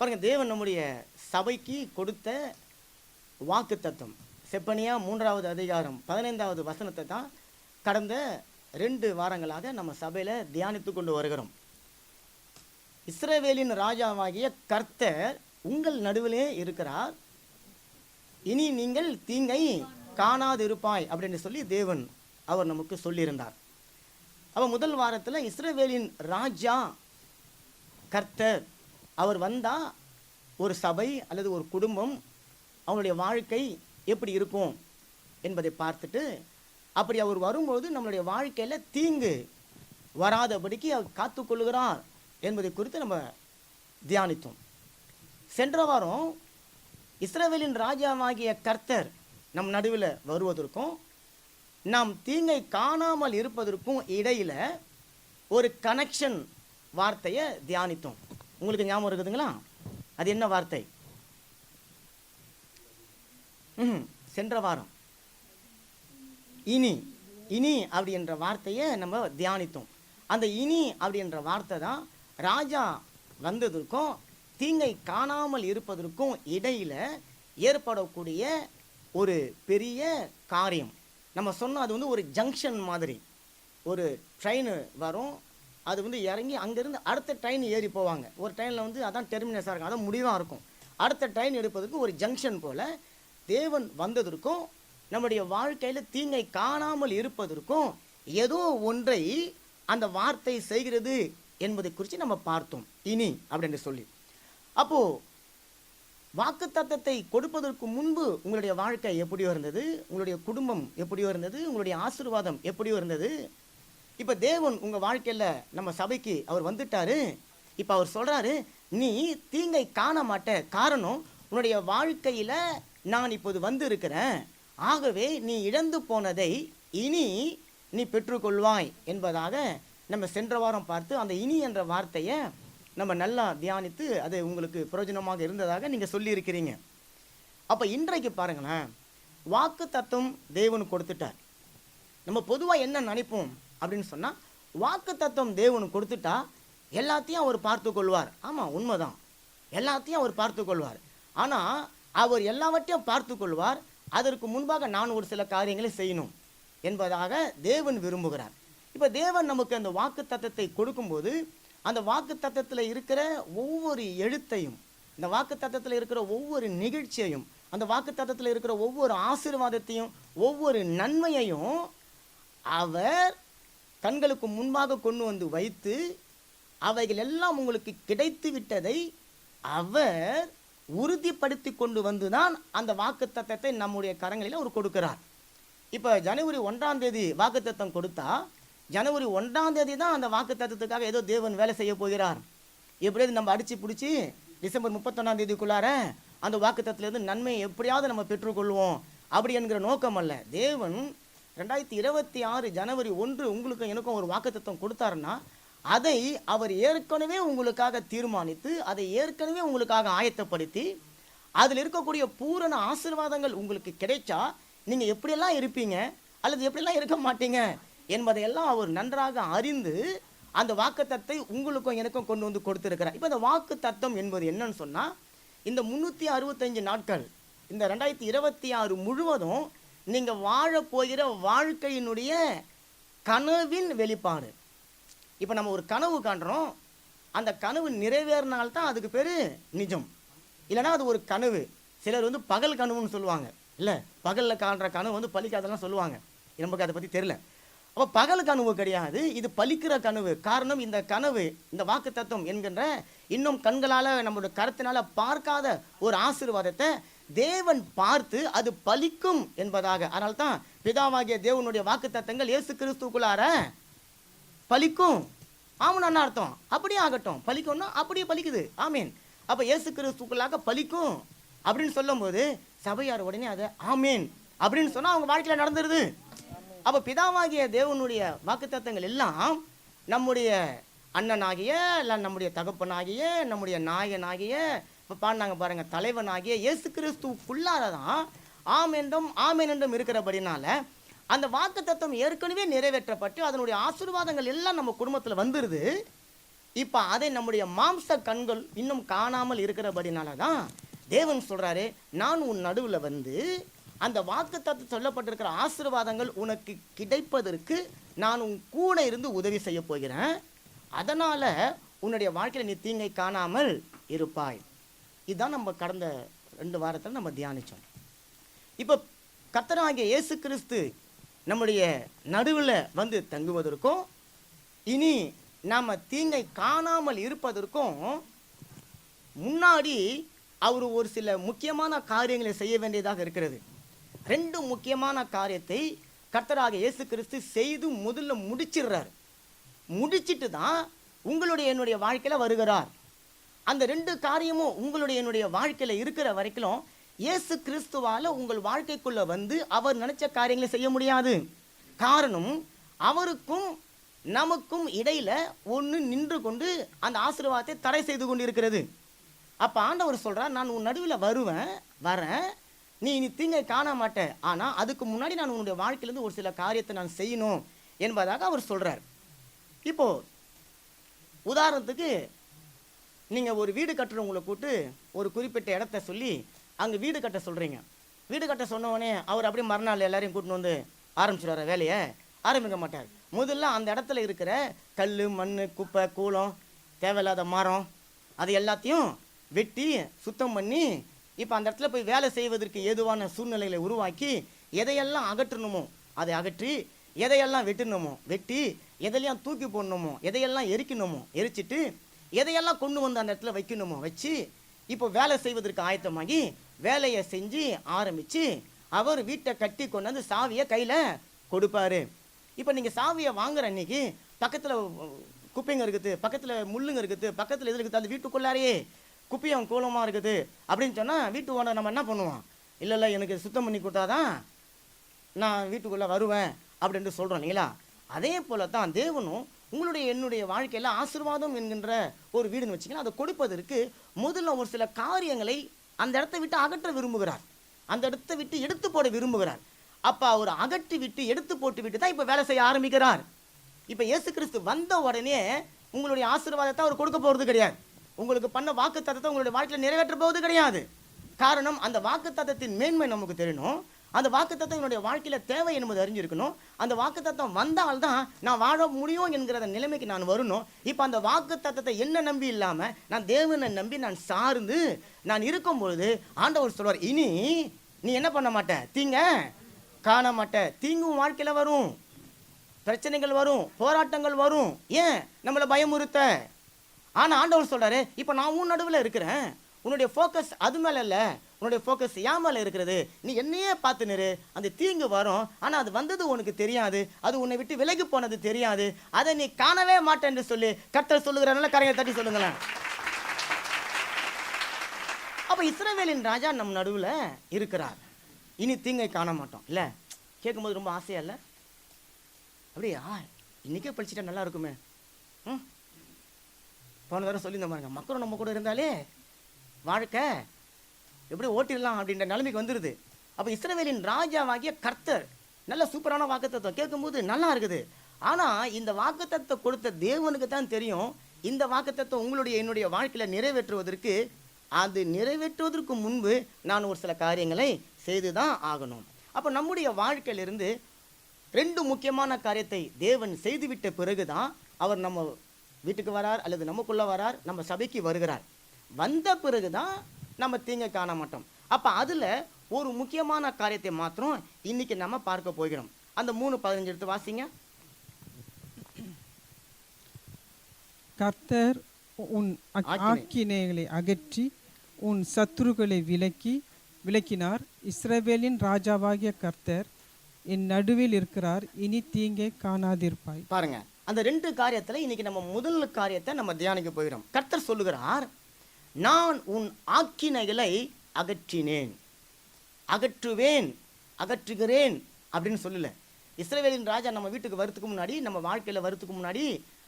பாருங்க, தேவன் நம்முடைய சபைக்கு கொடுத்த வாக்கு தத்துவம். செப்பனியா 3வது அதிகாரம் 15வது வசனத்தை தான் கடந்த 2 வாரங்களாக நம்ம சபையில் தியானித்து கொண்டு வருகிறோம். இஸ்ரவேலின் ராஜாவாகிய கர்த்தர் உங்கள் நடுவிலே இருக்கிறார், இனி நீங்கள் தீங்கை காணாதிருப்பாய் அப்படின்னு சொல்லி தேவன் அவர் நமக்கு சொல்லியிருந்தார். முதல் வாரத்தில் இஸ்ரவேலின் ராஜா கர்த்தர் அவர் வந்தால் ஒரு சபை அல்லது ஒரு குடும்பம் அவங்களுடைய வாழ்க்கை எப்படி இருக்கும் என்பதை பார்த்துட்டு, அப்படி அவர் வரும்போது நம்மளுடைய வாழ்க்கையில் தீங்கு வராதபடிக்கு அவர் காத்துக்கொள்கிறார் என்பதை குறித்து நம்ம தியானித்தோம். சென்ற வாரம் இஸ்ரவேலின் ராஜாவாகிய கர்த்தர் நம் நடுவில் வருவதற்கும் நாம் தீங்கை காணாமல் இருப்பதற்கும் இடையில் ஒரு கனெக்ஷன் வார்த்தையை தியானித்தோம். உங்களுக்கு ஞாபகம் இருக்குதுங்களா? அது என்ன வார்த்தை? சென்ற வாரம் இனி இனி அப்படின்ற வார்த்தையை நம்ம தியானித்தோம். அந்த இனி அப்படின்ற வார்த்தை தான் ராஜா வந்ததற்கும் தீங்கை காணாமல் இருப்பதற்கும் இடையில் ஏற்படக்கூடிய ஒரு பெரிய காரியம். நம்ம சொன்னால் அது ஒரு ஜங்ஷன் மாதிரி. ஒரு ட்ரெயின் வரும், அது இறங்கி அங்கேருந்து அடுத்த ட்ரெயின் ஏறி போவாங்க. ஒரு ட்ரெயினில் அதான் டெர்மினஸாக இருக்கும், அதான் முடிவாக இருக்கும். அடுத்த ட்ரெயின் எடுப்பதற்கு ஒரு ஜங்ஷன் போல் தேவன் வந்ததற்கும் நம்முடைய வாழ்க்கையில் தீங்கை காணாமல் இருப்பதற்கும் ஏதோ ஒன்றை அந்த வார்த்தை செய்கிறது என்பதை குறித்து நம்ம பார்த்தோம், இனி அப்படின்னு சொல்லி. அப்போது வாக்கு தத்தத்தை கொடுப்பதற்கு முன்பு உங்களுடைய வாழ்க்கை எப்படியோ இருந்தது, உங்களுடைய குடும்பம் எப்படியோ இருந்தது, உங்களுடைய ஆசீர்வாதம் எப்படியோ இருந்தது. இப்போ தேவன் உங்கள் வாழ்க்கையில் நம்ம சபைக்கு அவர் வந்துட்டாரு. இப்போ அவர் சொல்கிறாரு, நீ தீங்கை காண மாட்ட, காரணம் உன்னுடைய வாழ்க்கையில் நான் இப்போது வந்து இருக்கிறேன், ஆகவே நீ இழந்து போனதை இனி நீ பெற்றுக்கொள்வாய் என்பதாக நம்ம சென்ற வாரம் பார்த்து அந்த இனி என்ற வார்த்தையை நம்ம நல்லா தியானித்து அது உங்களுக்கு பிரயோஜனமாக இருந்ததாக நீங்கள் சொல்லியிருக்கிறீங்க. அப்போ இன்றைக்கு பாருங்களேன், வாக்கு தத்துவம் தேவனு கொடுத்துட்டார். நம்ம பொதுவாக என்ன நினைப்போம் அப்படின்னு சொன்னால், வாக்கு தத்துவம் தேவனு கொடுத்துட்டா எல்லாத்தையும் அவர் பார்த்து கொள்வார். ஆமாம், உண்மைதான், எல்லாத்தையும் அவர் பார்த்து கொள்வார். ஆனால் அவர் எல்லாவற்றையும் பார்த்து கொள்வார், அதற்கு முன்பாக நான் ஒரு சில காரியங்களை செய்யணும் என்பதாக தேவன் விரும்புகிறார். இப்போ தேவன் நமக்கு அந்த வாக்கு தத்தத்தை கொடுக்கும்போது அந்த வாக்கு தத்தத்தில் இருக்கிற ஒவ்வொரு எழுத்தையும், இந்த வாக்கு தத்தத்தில் இருக்கிற ஒவ்வொரு நிகழ்ச்சியையும், அந்த வாக்கு தத்தத்தில் இருக்கிற ஒவ்வொரு ஆசீர்வாதத்தையும், ஒவ்வொரு நன்மையையும் அவர் கண்களுக்கு முன்பாக கொண்டு வந்து வைத்து அவைகள் எல்லாம் உங்களுக்கு கிடைத்து விட்டதை அவர் உறுதிப்படுத்தி கொண்டு வந்து தான் அந்த வாக்கு தத்தத்தை நம்முடைய கரங்களில் அவர் கொடுக்கிறார். இப்போ ஜனவரி 1ஆம் தேதி வாக்கு தத்தம் கொடுத்தா ஜனவரி 1ஆம் தேதி தான் அந்த வாக்கு தத்துவத்துக்காக ஏதோ தேவன் வேலை செய்ய போகிறார். எப்படியாவது நம்ம அடித்து பிடிச்சி டிசம்பர் 31ஆம் தேதிக்குள்ளார அந்த வாக்கு தத்துவத்திலேருந்து நன்மை எப்படியாவது நம்ம பெற்றுக்கொள்வோம் அப்படி என்கிற நோக்கம் அல்ல. தேவன் 2026 ஜனவரி 1 உங்களுக்கும் எனக்கும் ஒரு வாக்கு தத்துவம் கொடுத்தாருன்னா அதை அவர் ஏற்கனவே உங்களுக்காக தீர்மானித்து அதை ஏற்கனவே உங்களுக்காக ஆயத்தப்படுத்தி அதில் இருக்கக்கூடிய பூரண ஆசீர்வாதங்கள் உங்களுக்கு கிடைச்சா நீங்கள் எப்படியெல்லாம் இருப்பீங்க அல்லது எப்படியெல்லாம் இருக்க மாட்டீங்க என்பதையெல்லாம் அவர் நன்றாக அறிந்து அந்த வாக்கு தத்தை உங்களுக்கும் எனக்கும் கொண்டு வந்து கொடுத்துருக்கிறார். இப்போ இந்த வாக்கு தத்தம் என்பது என்னன்னு சொன்னால், இந்த 365 நாட்கள், இந்த 2026 முழுவதும் நீங்கள் வாழப்போகிற வாழ்க்கையினுடைய கனவின் வெளிப்பாடு. இப்போ நம்ம ஒரு கனவு காண்றோம், அந்த கனவு நிறைவேறினால்தான் அதுக்கு பேர் நிஜம், இல்லைனா அது ஒரு கனவு. சிலர் பகல் கனவுன்னு சொல்லுவாங்க, இல்லை பகலில் காண்ற கனவு பலிக்காதெல்லாம் சொல்லுவாங்க, நமக்கு அதை பற்றி தெரியல. அப்போ பகல் கனவு கிடையாது, இது பலிக்கிற கனவு. காரணம், இந்த கனவு, இந்த வாக்கு தத்துவம் என்கின்ற இன்னும் கண்களால் நம்மளுடைய கருத்தினால பார்க்காத ஒரு ஆசீர்வாதத்தை தேவன் பார்த்து அது பலிக்கும் என்பதாக. அதனால தான் பிதாவாகிய தேவனுடைய வாக்கு தத்தங்கள் இயேசு கிறிஸ்துக்குள்ளார பலிக்கும். ஆமாம் அர்த்தம், அப்படியே ஆகட்டும், பலிக்கும்னா அப்படியே பலிக்குது. ஆமீன். அப்போ இயேசு கிறிஸ்துக்குள்ளாக பலிக்கும் அப்படின்னு சொல்லும்போது சபையார் உடனே அதை ஆமீன் அப்படின்னு சொன்னால் அவங்க வாழ்க்கையில் நடந்துருது. அப்போ பிதாவாகிய தேவனுடைய வாக்குத்தத்தங்கள் எல்லாம் நம்முடைய அண்ணனாகிய, இல்லை நம்முடைய தகப்பனாகிய, நம்முடைய நாயனாகிய, இப்போ பாடினாங்க பாருங்கள், தலைவனாகிய இயேசு கிறிஸ்துக்குள்ளார தான் ஆம் என்றும் இருக்கிறபடினால அந்த வாக்குத்தத்தம் ஏற்கனவே நிறைவேற்றப்பட்டு அதனுடைய ஆசீர்வாதங்கள் எல்லாம் நம்ம குடும்பத்தில் வந்துடுது. இப்போ அதை நம்முடைய மாம்ச கண்கள் இன்னும் காணாமல் இருக்கிறபடினால தான் தேவன் சொல்கிறாரு, நான் உன் நடுவில் வந்து அந்த வாக்குத்தத்தம் சொல்லப்பட்டிருக்கிற ஆசீர்வாதங்கள் உனக்கு கிடைப்பதற்கு நான் உன் கூட இருந்து உதவி செய்ய போகிறேன். அதனால் உன்னுடைய வாழ்க்கையில் நீ தீங்கை காணாமல் இருப்பாய். இதுதான் நம்ம கடந்த 2 வாரத்தில் நம்ம தியானித்தோம். இப்போ கர்த்தராகிய இயேசு கிறிஸ்து நம்முடைய நடுவில் வந்து தங்குவதற்கும் இனி நாம் தீங்கை காணாமல் இருப்பதற்கும் முன்னாடி அவர் ஒரு சில முக்கியமான காரியங்களை செய்ய வேண்டியதாக இருக்கிறது. 2 முக்கியமான காரியத்தை கர்த்தராகிய இயேசு கிறிஸ்து செய்து முதல்ல முடிச்சிடுறார். முடிச்சிட்டு தான் உங்களுடைய என்னுடைய வாழ்க்கையில் வருகிறார். அந்த 2 காரியமும் உங்களுடைய என்னுடைய வாழ்க்கையில் இருக்கிற வரைக்கும் இயேசு கிறிஸ்துவால் உங்கள் வாழ்க்கைக்குள்ளே வந்து அவர் நினச்ச காரியங்களை செய்ய முடியாது. காரணம், அவருக்கும் நமக்கும் இடையில ஒன்று நின்று கொண்டு அந்த ஆசீர்வாதத்தை தடை செய்து கொண்டு இருக்கிறது. அப்போ ஆண்டவர் சொல்கிறார், நான் உன் நடுவில் வரேன், நீ இனி தீங்கை காண மாட்டேன், ஆனால் அதுக்கு முன்னாடி நான் உன்னுடைய வாழ்க்கையிலேருந்து ஒரு சில காரியத்தை நான் செய்யணும் என்பதாக அவர் சொல்கிறார். இப்போது உதாரணத்துக்கு நீங்கள் ஒரு வீடு கட்டுறவங்களை கூப்பிட்டு ஒரு குறிப்பிட்ட இடத்த சொல்லி அங்கே வீடு கட்ட சொல்கிறீங்க. வீடு கட்ட சொன்னவொடனே அவர் அப்படியே மறுநாள் எல்லாரையும் கூட்டின்னு வந்து ஆரம்பிச்சுடுவார். வேலையை ஆரம்பிக்க மாட்டார். முதல்ல அந்த இடத்துல இருக்கிற கல், மண், குப்பை, கூளம், தேவையில்லாத மரம் அது எல்லாத்தையும் வெட்டி சுத்தம் பண்ணி இப்போ அந்த இடத்துல போய் வேலை செய்வதற்கு ஏதுவான சூழ்நிலைகளை உருவாக்கி எதையெல்லாம் அகற்றணுமோ அதை அகற்றி, எதையெல்லாம் வெட்டணுமோ வெட்டி, எதையெல்லாம் தூக்கி போடணுமோ எதையெல்லாம் எரிக்கணுமோ எரிச்சிட்டு, எதையெல்லாம் கொண்டு வந்து அந்த இடத்துல வைக்கணுமோ வச்சு இப்போ வேலை செய்வதற்கு ஆயத்தமாகி வேலையை செஞ்சு ஆரம்பித்து அவர் வீட்டை கட்டி கொண்டு வந்து சாவியை கையில் கொடுப்பாரு. இப்போ நீங்கள் சாவியை வாங்குற அன்னைக்கு பக்கத்தில் குப்பைங்க இருக்குது, பக்கத்தில் முள்ளுங்க இருக்குது, பக்கத்தில் எது இருக்குது, அது வீட்டுக்குள்ளாரையே குப்பையும் கூலமாக இருக்குது அப்படின்னு சொன்னால் வீட்டு ஓனர் நம்ம என்ன பண்ணுவோம்? இல்லை எனக்கு சுத்தம் பண்ணி கொடுத்தாதான் நான் வீட்டுக்குள்ளே வருவேன் அப்படின்ட்டு சொல்கிறோம் இல்லைங்களா? அதே போல தான் தேவனும் உங்களுடைய என்னுடைய வாழ்க்கையில் ஆசீர்வாதம் என்கின்ற ஒரு வீடுன்னு வச்சிங்கன்னா அதை கொடுப்பதற்கு முதல்ல ஒரு சில காரியங்களை அந்த இடத்த விட்டு அகற்ற விரும்புகிறார், அந்த இடத்த விட்டு எடுத்து போட விரும்புகிறார். அப்போ அவர் அகற்றி விட்டு எடுத்து போட்டு விட்டு தான் இப்போ வேலை செய்ய ஆரம்பிக்கிறார். இப்போ இயேசு கிறிஸ்து வந்த உடனே உங்களுடைய ஆசீர்வாதத்தை அவர் கொடுக்க போகிறது கிடையாது. உங்களுக்கு பண்ண வாக்குத்தத்தத்தை உங்களுடைய வாழ்க்கையில் நிறைவேற்ற போவது கிடையாது. காரணம், அந்த வாக்குத்தத்தத்தின் மேன்மை நமக்கு தெரியணும். அந்த வாக்குத்தத்தம் என்னுடைய வாழ்க்கையில் தேவை என்பது அறிஞ்சிருக்கணும். அந்த வாக்குத்தத்தம் வந்தால்தான் நான் வாழ முடியும் என்கிற நிலைமைக்கு நான் வரணும். இப்போ அந்த வாக்குத்தத்தத்தை என்ன நம்பி இல்லாமல் நான் தேவனை நம்பி நான் சார்ந்து நான் இருக்கும் பொழுது ஆண்டவர் சொல்வார், இனி நீ என்ன பண்ண மாட்ட, தீங்க காண மாட்ட. தீங்கும் வாழ்க்கையில் வரும், பிரச்சனைகள் வரும், போராட்டங்கள் வரும், ஏன் நம்மளை பயமுறுத்த. ஆனால் ஆண்டவர் சொல்கிறாரு, இப்போ நான் உன் நடுவில் இருக்கிறேன், உன்னுடைய ஃபோக்கஸ் அது மேலே இல்லை, உன்னுடைய ஃபோக்கஸ் ஏன் மேலே இருக்கிறது, நீ என்னையே பார்த்து நிறு. அந்த தீங்கு வரும், ஆனால் அது வந்தது உனக்கு தெரியாது, அது உன்னை விட்டு விலகி போனது தெரியாது, அதை நீ காணவே மாட்டேன்னு சொல்லி கர்த்தர் சொல்லுகிறனால கரையை தட்டி சொல்லுங்களேன். அப்போ இஸ்ரவேலின் ராஜா நம் நடுவில் இருக்கிறார், இனி தீங்கை காண மாட்டோம். இல்லை கேட்கும்போது ரொம்ப ஆசையா இல்லை? அப்படியா இன்றைக்கே படிச்சுட்டா நல்லா இருக்குமே. போன தடவை சொல்லியிருந்த பாருங்க, மக்களும் நம்ம கூட இருந்தாலே வாழ்க்கை எப்படி ஓட்டிடலாம் அப்படின்ற நிலைமைக்கு வந்துடுது. அப்போ இஸ்ரவேலின் ராஜாவாகிய கர்த்தர் நல்ல சூப்பரான வாக்குத்தத்தம் கேட்கும்போது நல்லா இருக்குது. ஆனால் இந்த வாக்குத்தத்தத்தை கொடுத்த தேவனுக்கு தான் தெரியும் இந்த வாக்குத்தத்தம் உங்களுடைய என்னுடைய வாழ்க்கையில் நிறைவேற்றுவதற்கு, அது நிறைவேற்றுவதற்கு முன்பு நான் ஒரு சில காரியங்களை செய்து தான் ஆகணும். அப்போ நம்முடைய வாழ்க்கையிலிருந்து 2 முக்கியமான காரியத்தை தேவன் செய்துவிட்ட பிறகு தான் அவர் நம்ம வீட்டுக்கு வரார், அல்லது நமக்குள்ளே வரார், நம்ம சபைக்கு வருகிறார். வந்த பிறகு தான் நம்ம தீங்கை காண மாட்டோம். அப்போ அதில் ஒரு முக்கியமான காரியத்தை மாத்திரம் இன்னைக்கு நம்ம பார்க்க போகிறோம். அந்த 3:15 எடுத்து வாசிங்க. கர்த்தர் உன் ஆக்கினைகளை அகற்றி உன் சத்துருக்களை விலக்கினார். இஸ்ரவேலின் ராஜாவாகிய கர்த்தர் என் நடுவில் இருக்கிறார், இனி தீங்கை காணாதிருப்பாய். பாருங்க, அந்த 2 காரியத்தில் இன்னைக்கு நம்ம முதல் காரியத்தை நம்ம தியானிக்க போகிறோம். கர்த்தர் சொல்லுகிறார், நான் உன் ஆக்கினைகளை அகற்றினேன், அகற்றுவேன், அகற்றுகிறேன் அப்படின்னு சொல்லல. இஸ்ரவேலின் ராஜா நம்ம வீட்டுக்கு வரதுக்கு முன்னாடி, நம்ம வாழ்க்கையில் வரதுக்கு முன்னாடி,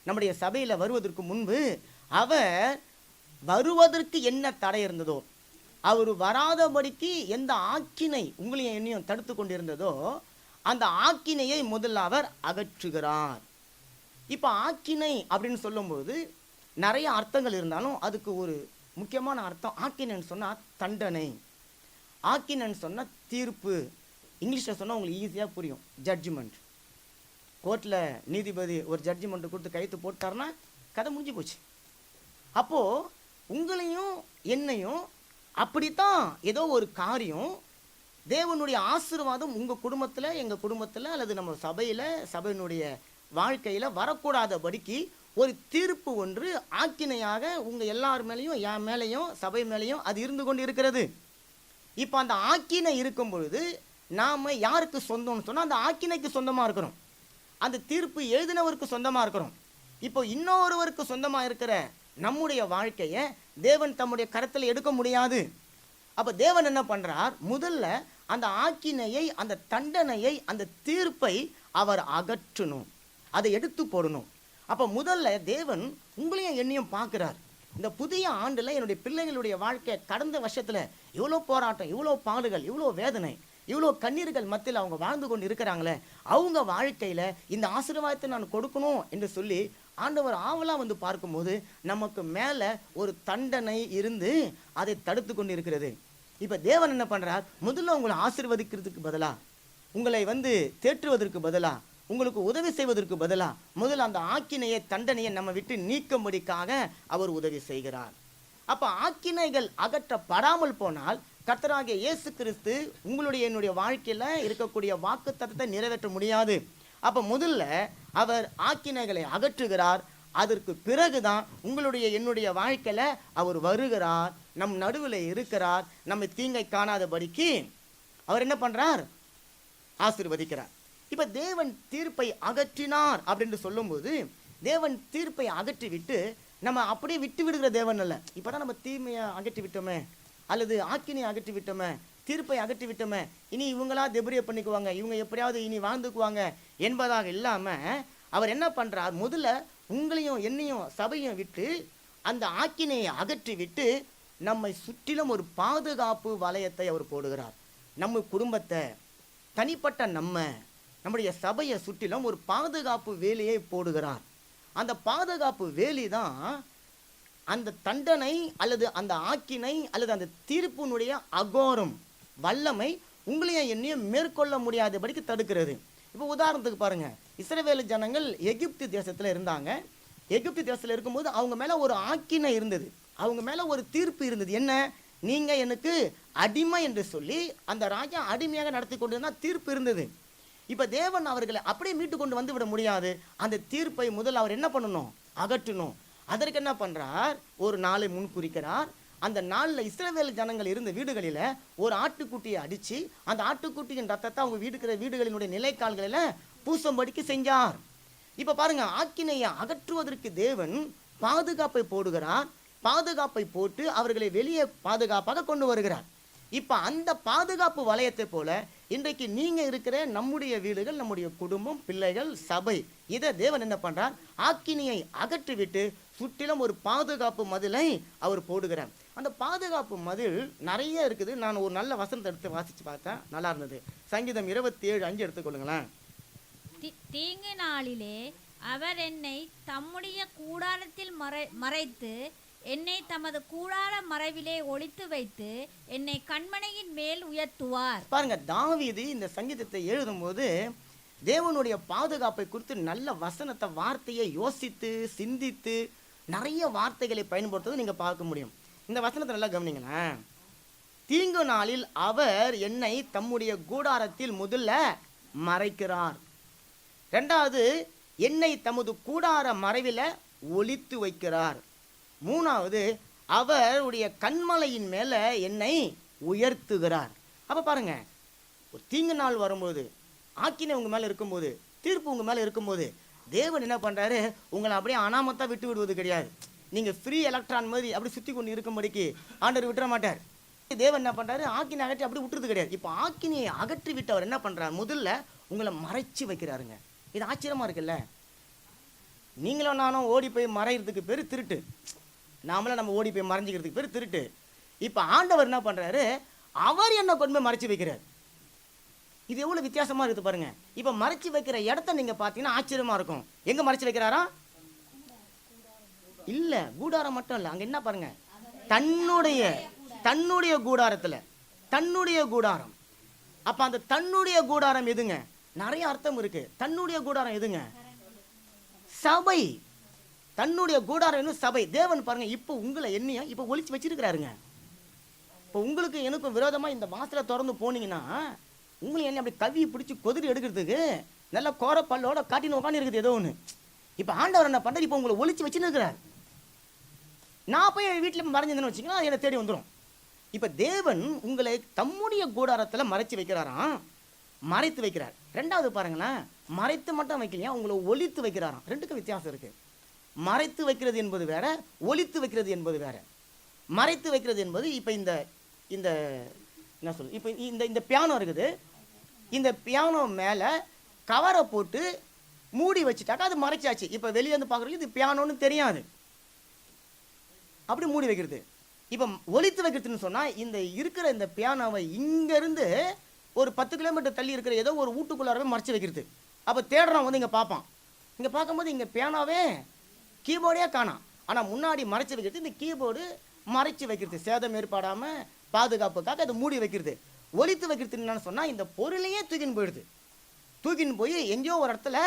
நம்முடைய சபையில் வருவதற்கு முன்பு அவர் வருவதற்கு என்ன தடை இருந்ததோ, அவர் வராதபடிக்கு எந்த ஆக்கினை உங்களையும் என்னையும் தடுத்து கொண்டிருந்ததோ அந்த ஆக்கினையை முதல்ல அவர் அகற்றுகிறார். இப்போ ஆக்கினை அப்படின்னு சொல்லும்போது நிறைய அர்த்தங்கள் இருந்தாலும் அதுக்கு ஒரு முக்கியமான அர்த்தம் ஆக்கினன்னு சொன்னால் தண்டனை, ஆக்கினன்னு சொன்னால் தீர்ப்பு. இங்கிலீஷில் சொன்னால் உங்களுக்கு ஈஸியாக புரியும், ஜட்ஜ்மெண்ட். கோர்ட்டில் நீதிபதி ஒரு ஜட்ஜ்மெண்ட் கொடுத்து கைத்து போட்டாருன்னா கதை முடிஞ்சு போச்சு. அப்போது உங்களையும் என்னையும் அப்படித்தான் ஏதோ ஒரு காரியம், தேவனுடைய ஆசீர்வாதம் உங்கள் குடும்பத்தில், எங்கள் குடும்பத்தில், அல்லது நம்ம சபையில், சபையினுடைய வாழ்க்கையில் வரக்கூடாதபடிக்கு ஒரு தீர்ப்பு ஒன்று ஆக்கினையாக உங்கள் எல்லார் மேலேயும், என் மேலேயும், சபை மேலேயும் அது இருந்து கொண்டு இருக்கிறது. இப்போ அந்த ஆக்கினை இருக்கும் பொழுது நாம் யாருக்கு சொந்தம்னு சொன்னால் அந்த ஆக்கினைக்கு சொந்தமாக இருக்கிறோம், அந்த தீர்ப்பு எழுதினவருக்கு சொந்தமாக இருக்கிறோம். இப்போ இன்னொருவருக்கு சொந்தமாக இருக்கிற நம்முடைய வாழ்க்கையை தேவன் தம்முடைய கரத்தில் எடுக்க முடியாது. அப்போ தேவன் என்ன பண்ணுறார், முதல்ல அந்த ஆக்கினையை, அந்த தண்டனையை, அந்த தீர்ப்பை அவர் அகற்றணும், அதை எடுத்து போடணும். அப்போ முதல்ல தேவன் உங்களையும் என்னையும் பார்க்குறார். இந்த புதிய ஆண்டில் என்னுடைய பிள்ளைகளுடைய வாழ்க்கை கடந்த வருஷத்தில் இவ்வளோ போராட்டம், இவ்வளோ பாடுகள், இவ்வளோ வேதனை, இவ்வளோ கண்ணீர்கள் மத்தியில் அவங்க வாழ்ந்து கொண்டு இருக்கிறாங்களே, அவங்க வாழ்க்கையில் இந்த ஆசீர்வாதத்தை நான் கொடுக்கணும் என்று சொல்லி ஆண்டவர் ஆவலாக வந்து பார்க்கும்போது நமக்கு மேலே ஒரு தண்டனை இருந்து அதை தடுத்து கொண்டு இருக்கிறது. இப்போ தேவன் என்ன பண்ணுறார், முதல்ல உங்களை ஆசீர்வதிக்கிறதுக்கு பதிலாக, உங்களை தேற்றுவதற்கு பதிலாக, உங்களுக்கு உதவி செய்வதற்கு பதிலாக முதல்ல அந்த ஆக்கினையை, தண்டனையை நம்ம விட்டு நீக்கும்படிக்காக அவர் உதவி செய்கிறார். அப்போ ஆக்கினைகள் அகற்றப்படாமல் போனால் கர்த்தராகிய இயேசு கிறிஸ்து உங்களுடைய என்னுடைய வாழ்க்கையில் இருக்கக்கூடிய வாக்குத்தத்தத்தை நிறைவேற்ற முடியாது. அப்போ முதல்ல அவர் ஆக்கினைகளை அகற்றுகிறார். அதற்கு பிறகுதான் உங்களுடைய என்னுடைய வாழ்க்கையில் அவர் வருகிறார், நம் நடுவில் இருக்கிறார், நம்ம தீங்கை காணாதபடிக்கு அவர் என்ன பண்ணுறார், ஆசீர்வதிக்கிறார். இப்போ தேவன் தீர்ப்பை அகற்றினார் அப்படின்னு சொல்லும்போது, தேவன் தீர்ப்பை அகற்றி விட்டு நம்ம அப்படியே விட்டு விடுகிற தேவன் அல்ல. இப்போ தான் நம்ம தீமையை அகற்றி விட்டோமே, அல்லது ஆக்கினையை அகற்றி விட்டோமே, தீர்ப்பை அகற்றி விட்டோமே, இனி இவங்களா தெபரிய பண்ணிக்குவாங்க, இவங்க எப்படியாவது இனி வாழ்ந்துக்குவாங்க என்பதாக இல்லாமல் அவர் என்ன பண்ணுறார், முதல்ல உங்களையும் என்னையும் சபையும் விட்டு அந்த ஆக்கினையை அகற்றி விட்டு நம்மை சுற்றிலும் ஒரு பாதுகாப்பு வளையத்தை அவர் போடுகிறார். நம்ம குடும்பத்தை, தனிப்பட்ட நம்முடைய சபையை சுற்றிலும் ஒரு பாதுகாப்பு வேலியை போடுகிறார். அந்த பாதுகாப்பு வேலி தான் அந்த தண்டனை அல்லது அந்த ஆக்கினை அல்லது அந்த தீர்ப்பினுடைய அகோரம் வல்லமை உங்களையும் என்னையும் மேற்கொள்ள முடியாதபடிக்கு தடுக்கிறது. இப்போ உதாரணத்துக்கு பாருங்க, இஸ்ரவேல் ஜனங்கள் எகிப்து தேசத்தில் இருந்தாங்க. எகிப்து தேசத்தில் இருக்கும்போது அவங்க மேலே ஒரு ஆக்கினை இருந்தது, அவங்க மேலே ஒரு தீர்ப்பு இருந்தது. என்ன, நீங்கள் எனக்கு அடிமை என்று சொல்லி அந்த ராஜா அடிமையாக நடத்தி கொண்டு இருந்தால் தீர்ப்பு இருந்தது. இப்போ தேவன் அவர்களை அப்படியே மீட்டு கொண்டு வந்து விட முடியாது. அந்த தீர்ப்பை முதல் அவர் என்ன பண்ணணும், அகற்றணும். அதற்கு என்ன பண்ணுறார், ஒரு நாளை முன்குறிக்கிறார். அந்த நாளில் இஸ்ரவேல் ஜனங்கள் இருந்த வீடுகளில் ஒரு ஆட்டுக்குட்டியை அடித்து அந்த ஆட்டுக்குட்டியின் ரத்தத்தை அவங்க வீடுகளினுடைய நிலைக்கால்களில் பூசும்படிக்கு செஞ்சார். இப்போ பாருங்க, ஆக்கினையை அகற்றுவதற்கு தேவன் பாதுகாப்பை போடுகிறார். பாதுகாப்பை போட்டு அவர்களை வெளியே பாதுகாப்பாக கொண்டு வருகிறார். இப்போ அந்த பாதுகாப்பு வளையத்தை போல இன்றைக்கு நீங்கள் இருக்கிற நம்முடைய வீடுகள், நம்முடைய குடும்பம், பிள்ளைகள், சபை, இதை தேவன் என்ன பண்ணுறார், ஆக்கினையை அகற்றிவிட்டு சுற்றிலும் ஒரு பாதுகாப்பு மதிலை அவர் போடுகிறார். அந்த பாதுகாப்பு மதில் நிறைய இருக்குது. நான் ஒரு நல்ல வசனத்தை எடுத்து வாசித்து பார்த்தேன், நல்லா இருந்தது. சங்கீதம் 27:5 எடுத்துக்கொள்ளுங்களேன். தீங்கு நாளிலே அவர் என்னை தம்முடைய கூடாரத்தில் மறைத்து என்னை தமது கூடார மறைவிலே ஒளித்து வைத்து என்னை கண்மனையின் மேல் உயர்த்துவார். பாருங்க, தாவீது இந்த சங்கீதத்தை எழுதும்போது தேவனுடைய பாதுகாப்பை குறித்து நல்ல வசனத்தை, வார்த்தையை யோசித்து சிந்தித்து நிறைய வார்த்தைகளை பயன்படுத்துவதை நீங்கள் பார்க்க முடியும். இந்த வசனத்தை நல்லா கவனிங்களேன். தீங்கு நாளில் அவர் என்னை தம்முடைய கூடாரத்தில் முதல்ல மறைக்கிறார். ரெண்டாவது, என்னை தமது கூடார மறைவில் ஒளித்து வைக்கிறார். மூணாவது, அவருடைய கண்மலையின் மேலே என்னை உயர்த்துகிறார். அப்போ பாருங்க, ஒரு தீங்கு நாள் வரும்போது, ஆக்கினை உங்கள் மேலே இருக்கும்போது, தீர்ப்பு உங்கள் மேலே இருக்கும்போது தேவன் என்ன பண்ணுறாரு, உங்களை அப்படியே அனாமத்தான் விட்டு விடுவது கிடையாது. நீங்கள் ஃப்ரீ எலக்ட்ரான் மாதிரி அப்படி சுற்றி கொண்டு இருக்கும்படிக்கு ஆண்டவர் விட்டுற மாட்டார். தேவன் என்ன பண்ணுறாரு, ஆக்கினை அகற்றி அப்படி விட்டுறது கிடையாது. இப்போ ஆக்கினையை அகற்றி விட்டவர் என்ன பண்ணுறாரு, முதல்ல உங்களை மறைச்சி வைக்கிறாருங்க. இது ஆச்சரியமாக இருக்குல்ல. நீங்களும் நானும் ஓடி போய் மறைகிறதுக்கு பேர் திருட்டு, நாமளும் நம்ம ஓடி போய் மறைஞ்சிக்கிறதுக்கு பேர் திருட்டு. இப்போ ஆண்டவர் என்ன பண்ணுறாரு, அவர் என்ன கொண்டு போய் மறைச்சி வைக்கிறார். இது எவ்வளோ வித்தியாசமாக இருக்குது பாருங்க. இப்போ மறைச்சி வைக்கிற இடத்த நீங்கள் பார்த்தீங்கன்னா ஆச்சரியமாக இருக்கும். எங்கே மறைச்சி வைக்கிறாரா, இல்லை, கூடாரம் மட்டும் இல்லை. அங்கே என்ன பாருங்க, தன்னுடைய கூடாரத்தில், தன்னுடைய கூடாரம். அப்போ அந்த தன்னுடைய கூடாரம் எதுங்க? நிறைய அர்த்தம் இருக்கு. தன்னுடைய கூடாரம் எதுங்க? சபை. தன்னுடைய கூடாரம் என்ன? சபை. தேவன் பாருங்க இப்போ உங்களை என்னையும் இப்போ ஒளிச்சு வச்சிருக்கிறாருங்க. இப்போ உங்களுக்கு எனக்கும் விரோதமாக இந்த வாசலை திறந்து போனீங்கன்னா உங்களை என்ன அப்படி கவி பிடிச்சி கொதிரி எடுக்கிறதுக்கு நல்ல கோர பல்லோட காட்டின்னு உட்காந்து இருக்குது ஏதோ ஒன்று. இப்போ ஆண்டவர் என்ன பண்ணுறாரு? இப்போ உங்களை ஒளிச்சு வச்சுன்னு இருக்கிறார். நான் போய் வீட்டில் மறைஞ்சிருந்தேன்னு வச்சிங்கன்னா என்னை தேடி வந்துடும். இப்போ தேவன் உங்களை தம்முடைய கூடாரத்தில் மறைச்சி வைக்கிறாராம், மறைத்து வைக்கிறார். ரெண்டாவது பாருங்களேன், மறைத்து மட்டும் வைக்கலையா, உங்களை ஒளித்து வைக்கிறாராம். ரெண்டுக்கும் வித்தியாசம் இருக்கு. மறைத்து வைக்கிறது என்பது வேற, ஒளித்து வைக்கிறது என்பது வேற. மறைத்து வைக்கிறது என்பது இப்போ இந்த இந்த என்ன சொல்லு, இப்போ இந்த பியானோ இருக்குது, இந்த பியானோ மேலே கவரை போட்டு மூடி வச்சுட்டாக்கா அது மறைச்சாச்சு. இப்போ வெளியே வந்து பார்க்குறதுக்கு இது பியானோன்னு தெரியாது, அப்படி மூடி வைக்கிறது. இப்போ ஒளித்து வைக்கிறதுன்னு சொன்னால் இந்த இருக்கிற இந்த பியானோவை இங்கேருந்து ஒரு 10 கிலோமீட்டர் தள்ளி இருக்கிற ஏதோ ஒரு வீட்டுக்குள்ளாரவே மறைச்சி வைக்கிறது. அப்போ தேடுறவன் வந்து இங்கே பார்ப்பான். இங்கே பார்க்கும்போது இங்கே பியானோவே கீபோர்டே காணாம். ஆனால் முன்னாடி மறைச்சி வைக்கிறது இந்த கீபோர்டு மறைச்சி வைக்கிறது, சேதம் ஏற்படாமல் பாதுகாப்புக்காக அதை மூடி வைக்கிறது. ஒளித்து வைக்கிறது என்னன்னு சொன்னால் இந்த பொருளையே தூக்கின்னு போயிடுது. தூக்கின்னு போய் எங்கேயோ ஒரு இடத்துல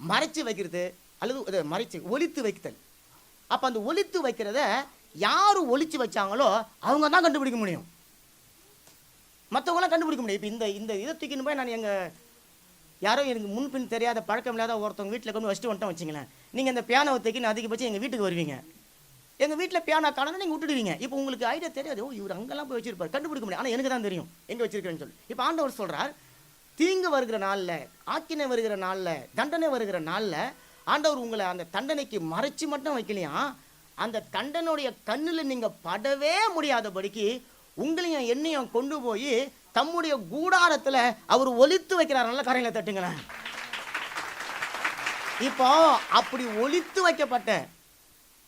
மறைச்சி வைக்கிறது, அல்லது மறைச்சி ஒளித்து வைத்தல். அப்போ அந்த ஒளித்து வைக்கிறத யார் ஒளிச்சு வச்சாங்களோ அவங்க தான் கண்டுபிடிக்க முடியும், மற்றவங்களாம் கண்டுபிடிக்க முடியும். இப்போ இந்த இதை தூக்கின்னு போய் நான் எங்கள் யாரோ எனக்கு முன்பின் தெரியாத பழக்கம் இல்லாத ஒருத்தவங்க வீட்டில் கொண்டு வச்சுட்டு வந்துட்டோம் வச்சிங்களேன். நீங்கள் இந்த பியானோவை தூக்கின்னு அதிகபட்சம் எங்கள் வீட்டுக்கு வருவீங்க. எங்கள் வீட்டில் பியானோ காணணும் நீங்கள் விட்டுடுவீங்க. இப்போ உங்களுக்கு ஐடியா தெரியாது, ஓ இவர் அங்கெல்லாம் போய் வச்சிருப்பார், கண்டுபிடிக்க முடியும். ஆனால் எனக்கு தான் தெரியும் எங்கே வச்சிருக்கிறேன்னு சொல்லி. இப்போ ஆண்டவர் சொல்கிறார், தீங்கு வருகிற நாளில், ஆக்கினை வருகிற நாளில், தண்டனை வருகிற நாளில் ஆண்டவர் உங்களை அந்த தண்டனைக்கு மறைச்சி மட்டும் வைக்கலையா, அந்த தண்டனுடைய கண்ணில் நீங்கள் படவே முடியாதபடிக்கு உங்களையும் என்னையும் கொண்டு போய் தம்முடைய கூடாரத்தில் அவர் ஒளித்து வைக்கிறார். நல்ல கரையில தட்டுங்களேன். இப்போ அப்படி ஒளித்து வைக்கப்பட்ட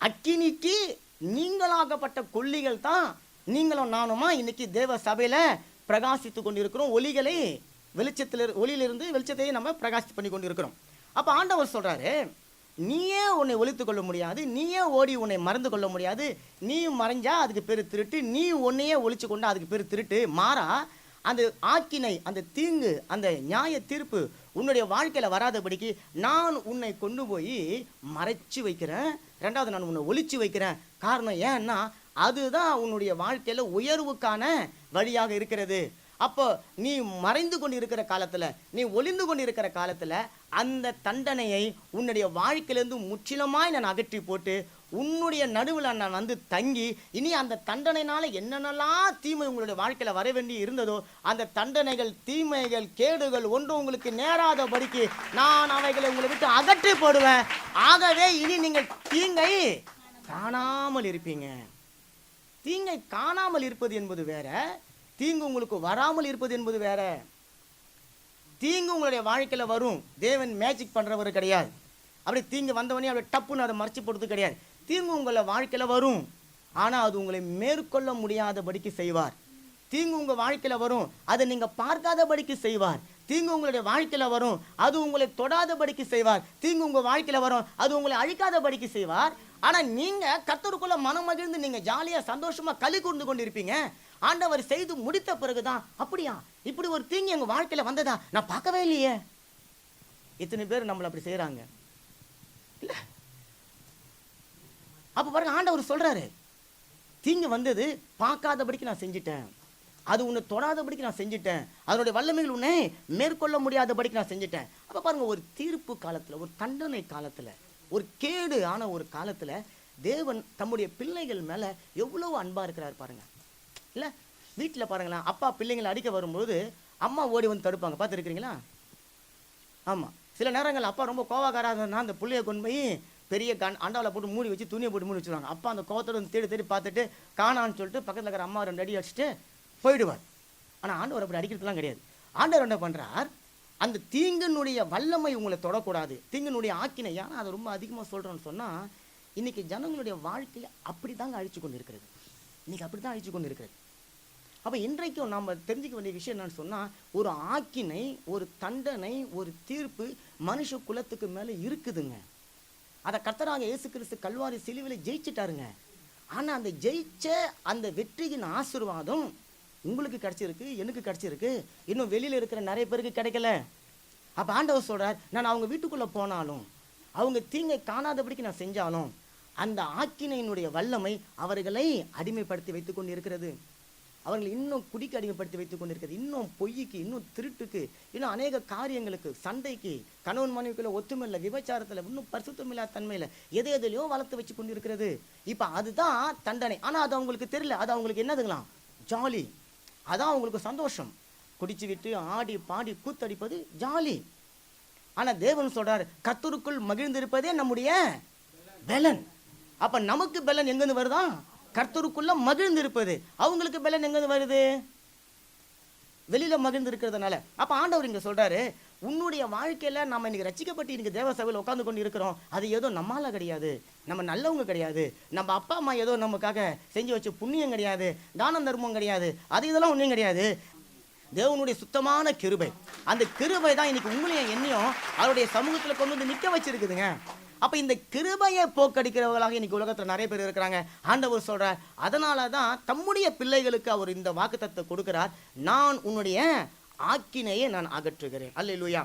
அக்கினிக்கு நீங்களாகப்பட்ட கொல்லிகள் தான் நீங்களும் நானுமா இன்னைக்கு தேவ சபையில் பிரகாசித்து கொண்டு இருக்கிறோம். ஒளிகளை ஒளியிலிருந்து வெளிச்சத்தையே நம்ம பிரகாசித்து பண்ணி கொண்டு இருக்கிறோம். அப்போ ஆண்டவர் சொல்கிறாரு, நீயே உன்னை ஒளித்து கொள்ள முடியாது, நீயே ஓடி உன்னை மறந்து கொள்ள முடியாது. நீ மறைஞ்சா அதுக்கு பேர் திருட்டு, நீ உன்னையே ஒளிச்சு கொண்டா அதுக்கு பேர் திருட்டு. மாறா அந்த ஆக்கினை, அந்த தீங்கு, அந்த நியாய தீர்ப்பு உன்னுடைய வாழ்க்கையில் வராதபடிக்கு நான் உன்னை கொண்டு போய் மறைச்சி வைக்கிறேன். ரெண்டாவது நான் உன்னை ஒளிச்சு வைக்கிறேன். காரணம் ஏன்னா அதுதான் உன்னுடைய வாழ்க்கையில் உயர்வுக்கான வழியாக இருக்கிறது. அப்போ நீ மறைந்து கொண்டு இருக்கிற காலத்தில், நீ ஒளிந்து கொண்டு இருக்கிற காலத்தில் அந்த தண்டனையை உன்னுடைய வாழ்க்கையிலேருந்து முற்றிலுமாய் நான் அகற்றி போட்டு உன்னுடைய நடுவில் நான் வந்து தங்கி, இனி அந்த தண்டனைனால என்னென்னலாம் தீமை உங்களுடைய வாழ்க்கையில் வர வேண்டி இருந்ததோ அந்த தண்டனைகள், தீமைகள், கேடுகள் ஒன்று உங்களுக்கு நேராதபடிக்கு நான் அவைகளை உங்களை விட்டு அகற்றி போடுவேன். ஆகவே இனி நீங்கள் தீங்கை காணாமல் இருப்பீங்க. தீங்கை காணாமல் இருப்பது என்பது வேற, தீங்கு உங்களுக்கு வராமல் இருப்பது என்பது வேற. தீங்கு உங்களுடைய வாழ்க்கையில் வரும். தேவன் மேஜிக் பண்ணுறவர் கிடையாது. அப்படி தீங்கு வந்தவனே அப்படி டப்புன்னு அதை மறைச்சி போடுறது கிடையாது. தீங்கு உங்களை வாழ்க்கையில் வரும், ஆனால் அது உங்களை மேற்கொள்ள முடியாதபடிக்கு செய்வார். தீங்கு உங்கள் வாழ்க்கையில் வரும், அதை நீங்கள் பார்க்காதபடிக்கு செய்வார். தீங்கு உங்களுடைய வாழ்க்கையில் வரும், அது உங்களை தொடாதபடிக்கு செய்வார். தீங்கு உங்கள் வாழ்க்கையில் வரும், அது உங்களை அழிக்காதபடிக்கு செய்வார். ஆனால் நீங்கள் கர்த்தருக்குள்ள மனம் மகிழ்ந்து நீங்கள் ஜாலியாக சந்தோஷமாக களி கூர்ந்து கொண்டு இருப்பீங்க. ஆண்டவர் செய்து முடித்த பிறகுதான், அப்படியா இப்படி ஒரு தீங்கு எங்கள் வாழ்க்கையில் வந்ததா, நான் பார்க்கவே இல்லையே. இத்தனை பேர் நம்மளை அப்படி செய்கிறாங்க இல்லை? அப்போ பாருங்க, ஆண்டவர் சொல்கிறாரு, தீங்கு வந்தது பார்க்காதபடிக்கு நான் செஞ்சிட்டேன், அது உன்னை தொடாதபடிக்கு நான் செஞ்சுட்டேன், அதனுடைய வல்லமைகள் உன்னை மேற்கொள்ள முடியாதபடிக்கு நான் செஞ்சுட்டேன். அப்போ பாருங்க, ஒரு தீர்ப்பு காலத்தில், ஒரு தண்டனை காலத்தில், ஒரு கேடு ஆன ஒரு காலத்தில் தேவன் தம்முடைய பிள்ளைகள் மேலே எவ்வளோ அன்பாக இருக்கிறார் பாருங்க. இல்லை, வீட்டில் பாருங்களேன், அப்பா பிள்ளைங்களை அடிக்க வரும்போது அம்மா ஓடி வந்து தடுப்பாங்க, பார்த்துருக்கிறீங்களா? ஆமாம், சில நேரங்கள் அப்பா ரொம்ப கோவக்காராக அந்த பிள்ளையை கொண்டு போய் பெரிய அண்டாவில் போட்டு மூடி வச்சு துணியை போட்டு மூடி வச்சுருவாங்க. அப்பா அந்த கோவத்தோடு வந்து தேடி தேடி பார்த்துட்டு காணான்னு சொல்லிட்டு பக்கத்தில் இருக்கிற அம்மா 2 அடி அடிச்சுட்டு போயிடுவார். ஆனால் ஆண்டவர் அப்படி அடிக்கிறதுலாம் கிடையாது. ஆண்டவர் என்ன பண்ணுறார், அந்த தீங்கினுடைய வல்லமை உங்களை தொடக்கூடாது, தீங்கினுடைய ஆக்கினை. ஏன்னா அதை ரொம்ப அதிகமாக சொல்கிறோன்னு சொன்னால் இன்றைக்கி ஜனங்களுடைய வாழ்க்கையை அப்படி தாங்க அழிச்சு கொண்டு இருக்கிறது. இன்றைக்கி அப்படி தான் அழிச்சு கொண்டு இருக்கிறது. அப்போ இன்றைக்கும் நம்ம தெரிஞ்சிக்க வேண்டிய விஷயம் என்னன்னு சொன்னால், ஒரு ஆக்கினை, ஒரு தண்டனை, ஒரு தீர்ப்பு மனுஷ குலத்துக்கு மேலே இருக்குதுங்க. அதை கர்த்தராக இயேசு கிறிஸ்து கல்வாரி சிலுவையில் ஜெயிச்சிட்டாருங்க. ஆனால் அந்த ஜெயிச்ச அந்த வெற்றியின் ஆசீர்வாதம் உங்களுக்கு கிடைச்சிருக்கு, எனக்கு கிடைச்சிருக்கு, இன்னும் வெளியில் இருக்கிற நிறைய பேருக்கு கிடைக்கல. அப்போ ஆண்டவர் சொல்றார், நான் அவங்க வீட்டுக்குள்ளே போனாலும் அவங்க தீங்கை காணாதபடிக்கு நான் செஞ்சாலும் அந்த ஆக்கினையினுடைய வல்லமை அவர்களை அடிமைப்படுத்தி வைத்துக் கொண்டு இருக்கிறது. அவர்களை இன்னும் குடிக்கு அடிமைப்படுத்தி வைத்துக் கொண்டிருக்கிறது, இன்னும் பொய்க்கு, இன்னும் திருட்டுக்கு, இன்னும் அநேக காரியங்களுக்கு, சண்டைக்கு, கணவன் மனைவிக்குள்ள ஒத்துமையில், விபச்சாரத்தில், இன்னும் பரிசுத்தமில்லா தன்மையில் எதையோ வளர்த்து வச்சு கொண்டு இருக்கிறது. இப்போ அதுதான் தண்டனை. ஆனால் அது அவங்களுக்கு தெரியல. அது அவங்களுக்கு என்னதுங்களாம்? ஜாலி. அதான் அவங்களுக்கு சந்தோஷம். குடிச்சு விட்டு ஆடி பாடி கூத்தடிப்பது ஜாலி. ஆனால் தேவன் சொல்றார், கர்த்தருக்குள் மகிழ்ந்திருப்பதே நம்முடைய பலன். அப்ப நமக்கு பலன் எங்கிருந்து வருதா? கர்த்தருக்குள்ள மகிழ்ந்து இருப்பது. அவங்களுக்கு பலன் எங்கிருந்து வருது? வெளியில மகிழ்ந்து இருக்கிறதுனால. அப்ப ஆண்டவர் இங்க சொல்றாரு, உன்னுடைய வாழ்க்கையில நம்ம இன்னைக்கு ரட்சிக்கப்பட்டு இன்னைக்கு தேவ சபையில் உட்கார்ந்து கொண்டு இருக்கிறோம். அது ஏதோ நம்மால கிடையாது, நம்ம நல்லவங்க கிடையாது, நம்ம அப்பா அம்மா ஏதோ நமக்காக செஞ்சு வச்ச புண்ணியம் கிடையாது, தானம் தர்மம் கிடையாது, அது இதெல்லாம் ஒன்றும் கிடையாது. தேவனுடைய சுத்தமான கிருபை. அந்த கிருபை தான் இன்னைக்கு உங்களையும் என்னையும் அவருடைய சமூகத்தில் கொண்டு வந்து நிற்க வச்சிருக்குதுங்க. அப்ப இந்த கிருபையை போக்கடிக்கிறவர்களாக இன்னைக்கு உலகத்துல நிறைய பேர் இருக்கிறாங்க. ஆண்டவர் சொல்றார், அதனாலதான் தம்முடைய பிள்ளைகளுக்கு அவர் இந்த வாக்குத்தத்தத்தை கொடுக்கிறார், நான் உன்னுடைய ஆக்கினையை நான் அகற்றுகிறேன். அல்லேலூயா.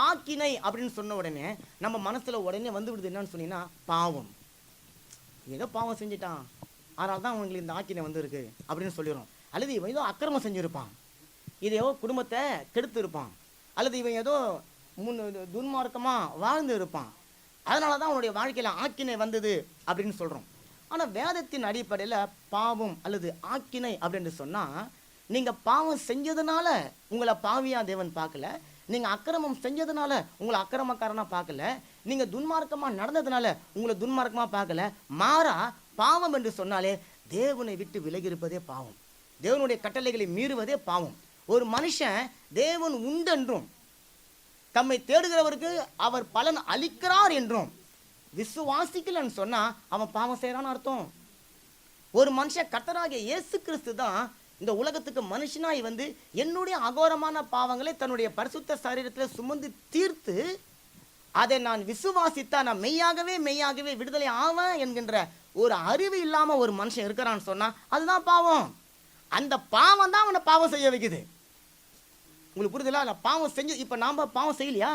ஆக்கினை அப்படின்னு சொன்ன உடனே நம்ம மனசுல உடனே வந்து விடுது என்னன்னு சொன்னீங்கன்னா, பாவம். ஏதோ பாவம் செஞ்சுட்டான், அதனால தான் அவங்களுக்கு இந்த ஆக்கினை வந்து இருக்கு அப்படின்னு சொல்லிடுறோம். அல்லது இவன் ஏதோ அக்கிரமம் செஞ்சிருப்பான், இது ஏதோ குடும்பத்தை கெடுத்து இருப்பான், அல்லது இவன் ஏதோ துன்மார்க்கமா வாழ்ந்து இருப்பான், அதனால தான் அவனுடைய வாழ்க்கையில் ஆக்கினை வந்தது அப்படின்னு சொல்கிறோம். ஆனால் வேதத்தின் அடிப்படையில் பாவம் அல்லது ஆக்கினை அப்படின்னு சொன்னால், நீங்கள் பாவம் செஞ்சதுனால உங்களை பாவியாக தேவன் பார்க்கல, நீங்கள் அக்கிரமம் செஞ்சதுனால உங்களை அக்கிரமக்காரனாக பார்க்கல, நீங்கள் துன்மார்க்கமாக நடந்ததுனால உங்களை துன்மார்க்கமாக பார்க்கல. மாறா பாவம் என்று சொன்னாலே தேவனை விட்டு விலகி இருப்பதே பாவம், தேவனுடைய கட்டளைகளை மீறுவதே பாவம். ஒரு மனுஷன் தேவன் உண்டென்றும் தம்மை தேடுகிறவருக்கு அவர் பலன் அளிக்கிறார் என்றும் விசுவாசிக்கலன்னு சொன்னா அவன் பாவம் செய்யறான்னு அர்த்தம். ஒரு மனுஷன் கர்த்தராகிய இயேசு கிறிஸ்து தான் இந்த உலகத்துக்கு மனுஷனாய் வந்து என்னுடைய அகோரமான பாவங்களை தன்னுடைய பரிசுத்த சரீரத்தில் சுமந்து தீர்த்து அதை நான் விசுவாசித்தா நான் மெய்யாகவே விடுதலை ஆவேன் என்கின்ற ஒரு அறிவு இல்லாம ஒரு மனுஷன் இருக்கிறான்னு சொன்னா அதுதான் பாவம். அந்த பாவம் தான் அவனை பாவம் செய்ய வைக்குது. உங்களுக்கு புரியுதுல? நான் பாவம் செஞ்சு, இப்போ நாம் பாவம் செய்யலையா?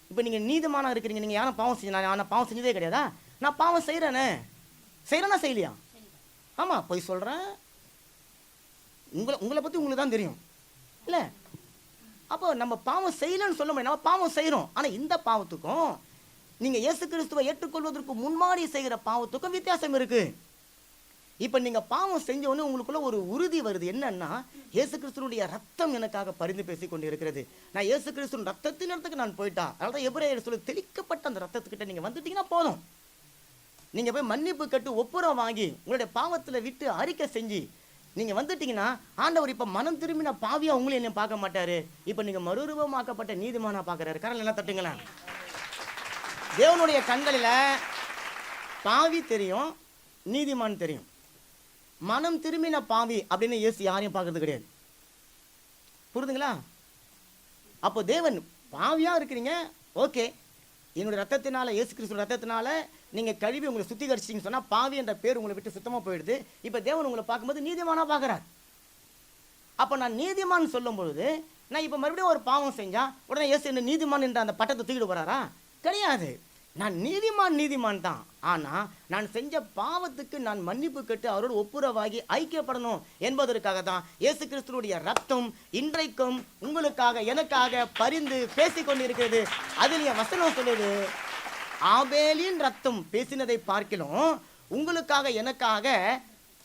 இப்போ நீங்கள் நீதிமானா இருக்கிறீங்க, நீங்கள் யாரும் பாவம் செஞ்சு, நான் பாவம் செஞ்சதே கிடையாதா? நான் பாவம் செய்கிறேனே செய்யலையா? ஆமாம், போய் சொல்கிறேன். உங்களை பற்றி உங்களுக்கு தான் தெரியும் இல்லை? அப்போ நம்ம பாவம் செய்யலைன்னு சொல்ல முடியாது, நம்ம பாவம் செய்கிறோம். ஆனால் இந்த பாவத்துக்கும் நீங்கள் இயேசு கிறிஸ்துவை ஏற்றுக்கொள்வதற்கு முன்மாறி செய்கிற பாவத்துக்கும் வித்தியாசம் இருக்குது. இப்போ நீங்கள் பாவம் செஞ்ச உடனே உங்களுக்குள்ள ஒரு உறுதி வருது, என்னன்னா இயேசு கிறிஸ்துனுடைய ரத்தம் எனக்காக பரிந்து பேசி கொண்டு இருக்கிறது. நான் இயேசு கிறிஸ்துவின் ரத்தத்தின் இடத்துக்கு நான் போயிட்டா, அதனால தான் எபிரேயர் சொல்லி தெளிக்கப்பட்ட அந்த ரத்தத்துக்கிட்ட நீங்கள் வந்துட்டீங்கன்னா போதும். நீங்கள் போய் மன்னிப்பு கட்டு ஒப்புரம் வாங்கி உங்களுடைய பாவத்தில் விட்டு அறிக்கை செஞ்சு நீங்கள் வந்துட்டீங்கன்னா ஆண்டவர் இப்போ மனம் திரும்பின பாவியா உங்களை என்ன பார்க்க மாட்டாரு. இப்போ நீங்கள் மறுரூபமாக்கப்பட்ட நீதிமானா பார்க்குறாரு. கரல் எல்லாம் தட்டுங்களேன். தேவனுடைய கண்களில் பாவி தெரியும், நீதிமான் தெரியும். மனம் திரும்பின பாவி அப்படின்னு இயேசு யாரையும் பார்க்கறது கிடையாது. புரியுதுங்களா? அப்போ தேவன் பாவியா இருக்கிறீங்க, ஓகே, என்னுடைய ரத்தத்தினால, இயேசு கிறிஸ்து ரத்தத்தினால நீங்கள் கழுவி உங்களை சுத்திகரிச்சிங்கன்னு சொன்னால் பாவி என்ற பேர் உங்களை விட்டு சுத்தமாக போயிடுது. இப்போ தேவன் உங்களை பார்க்கும்போது நீதிமானா பார்க்குறார். அப்போ நான் நீதிமான் சொல்லும் பொழுது நான் இப்போ மறுபடியும் ஒரு பாவம் செஞ்சா உடனே இயேசு என்ன நீதிமான் என்ற அந்த பட்டத்தை தூக்கிட்டு போறாரா? கிடையாது. நான் நீதிமான் தான். ஆனால் நான் செஞ்ச பாவத்துக்கு நான் மன்னிப்பு கேட்டு அவரோடு ஒப்புரவாகி ஐக்கியப்படணும் என்பதற்காக தான் இயேசு கிறிஸ்துவுடைய ரத்தம் இன்றைக்கும் உங்களுக்காக எனக்காக பரிந்து பேசி கொண்டிருக்கிறது. அதில் என் வசனம் சொல்லுது, ஆபேலின் ரத்தம் பேசினதை பார்க்கலாம் உங்களுக்காக எனக்காக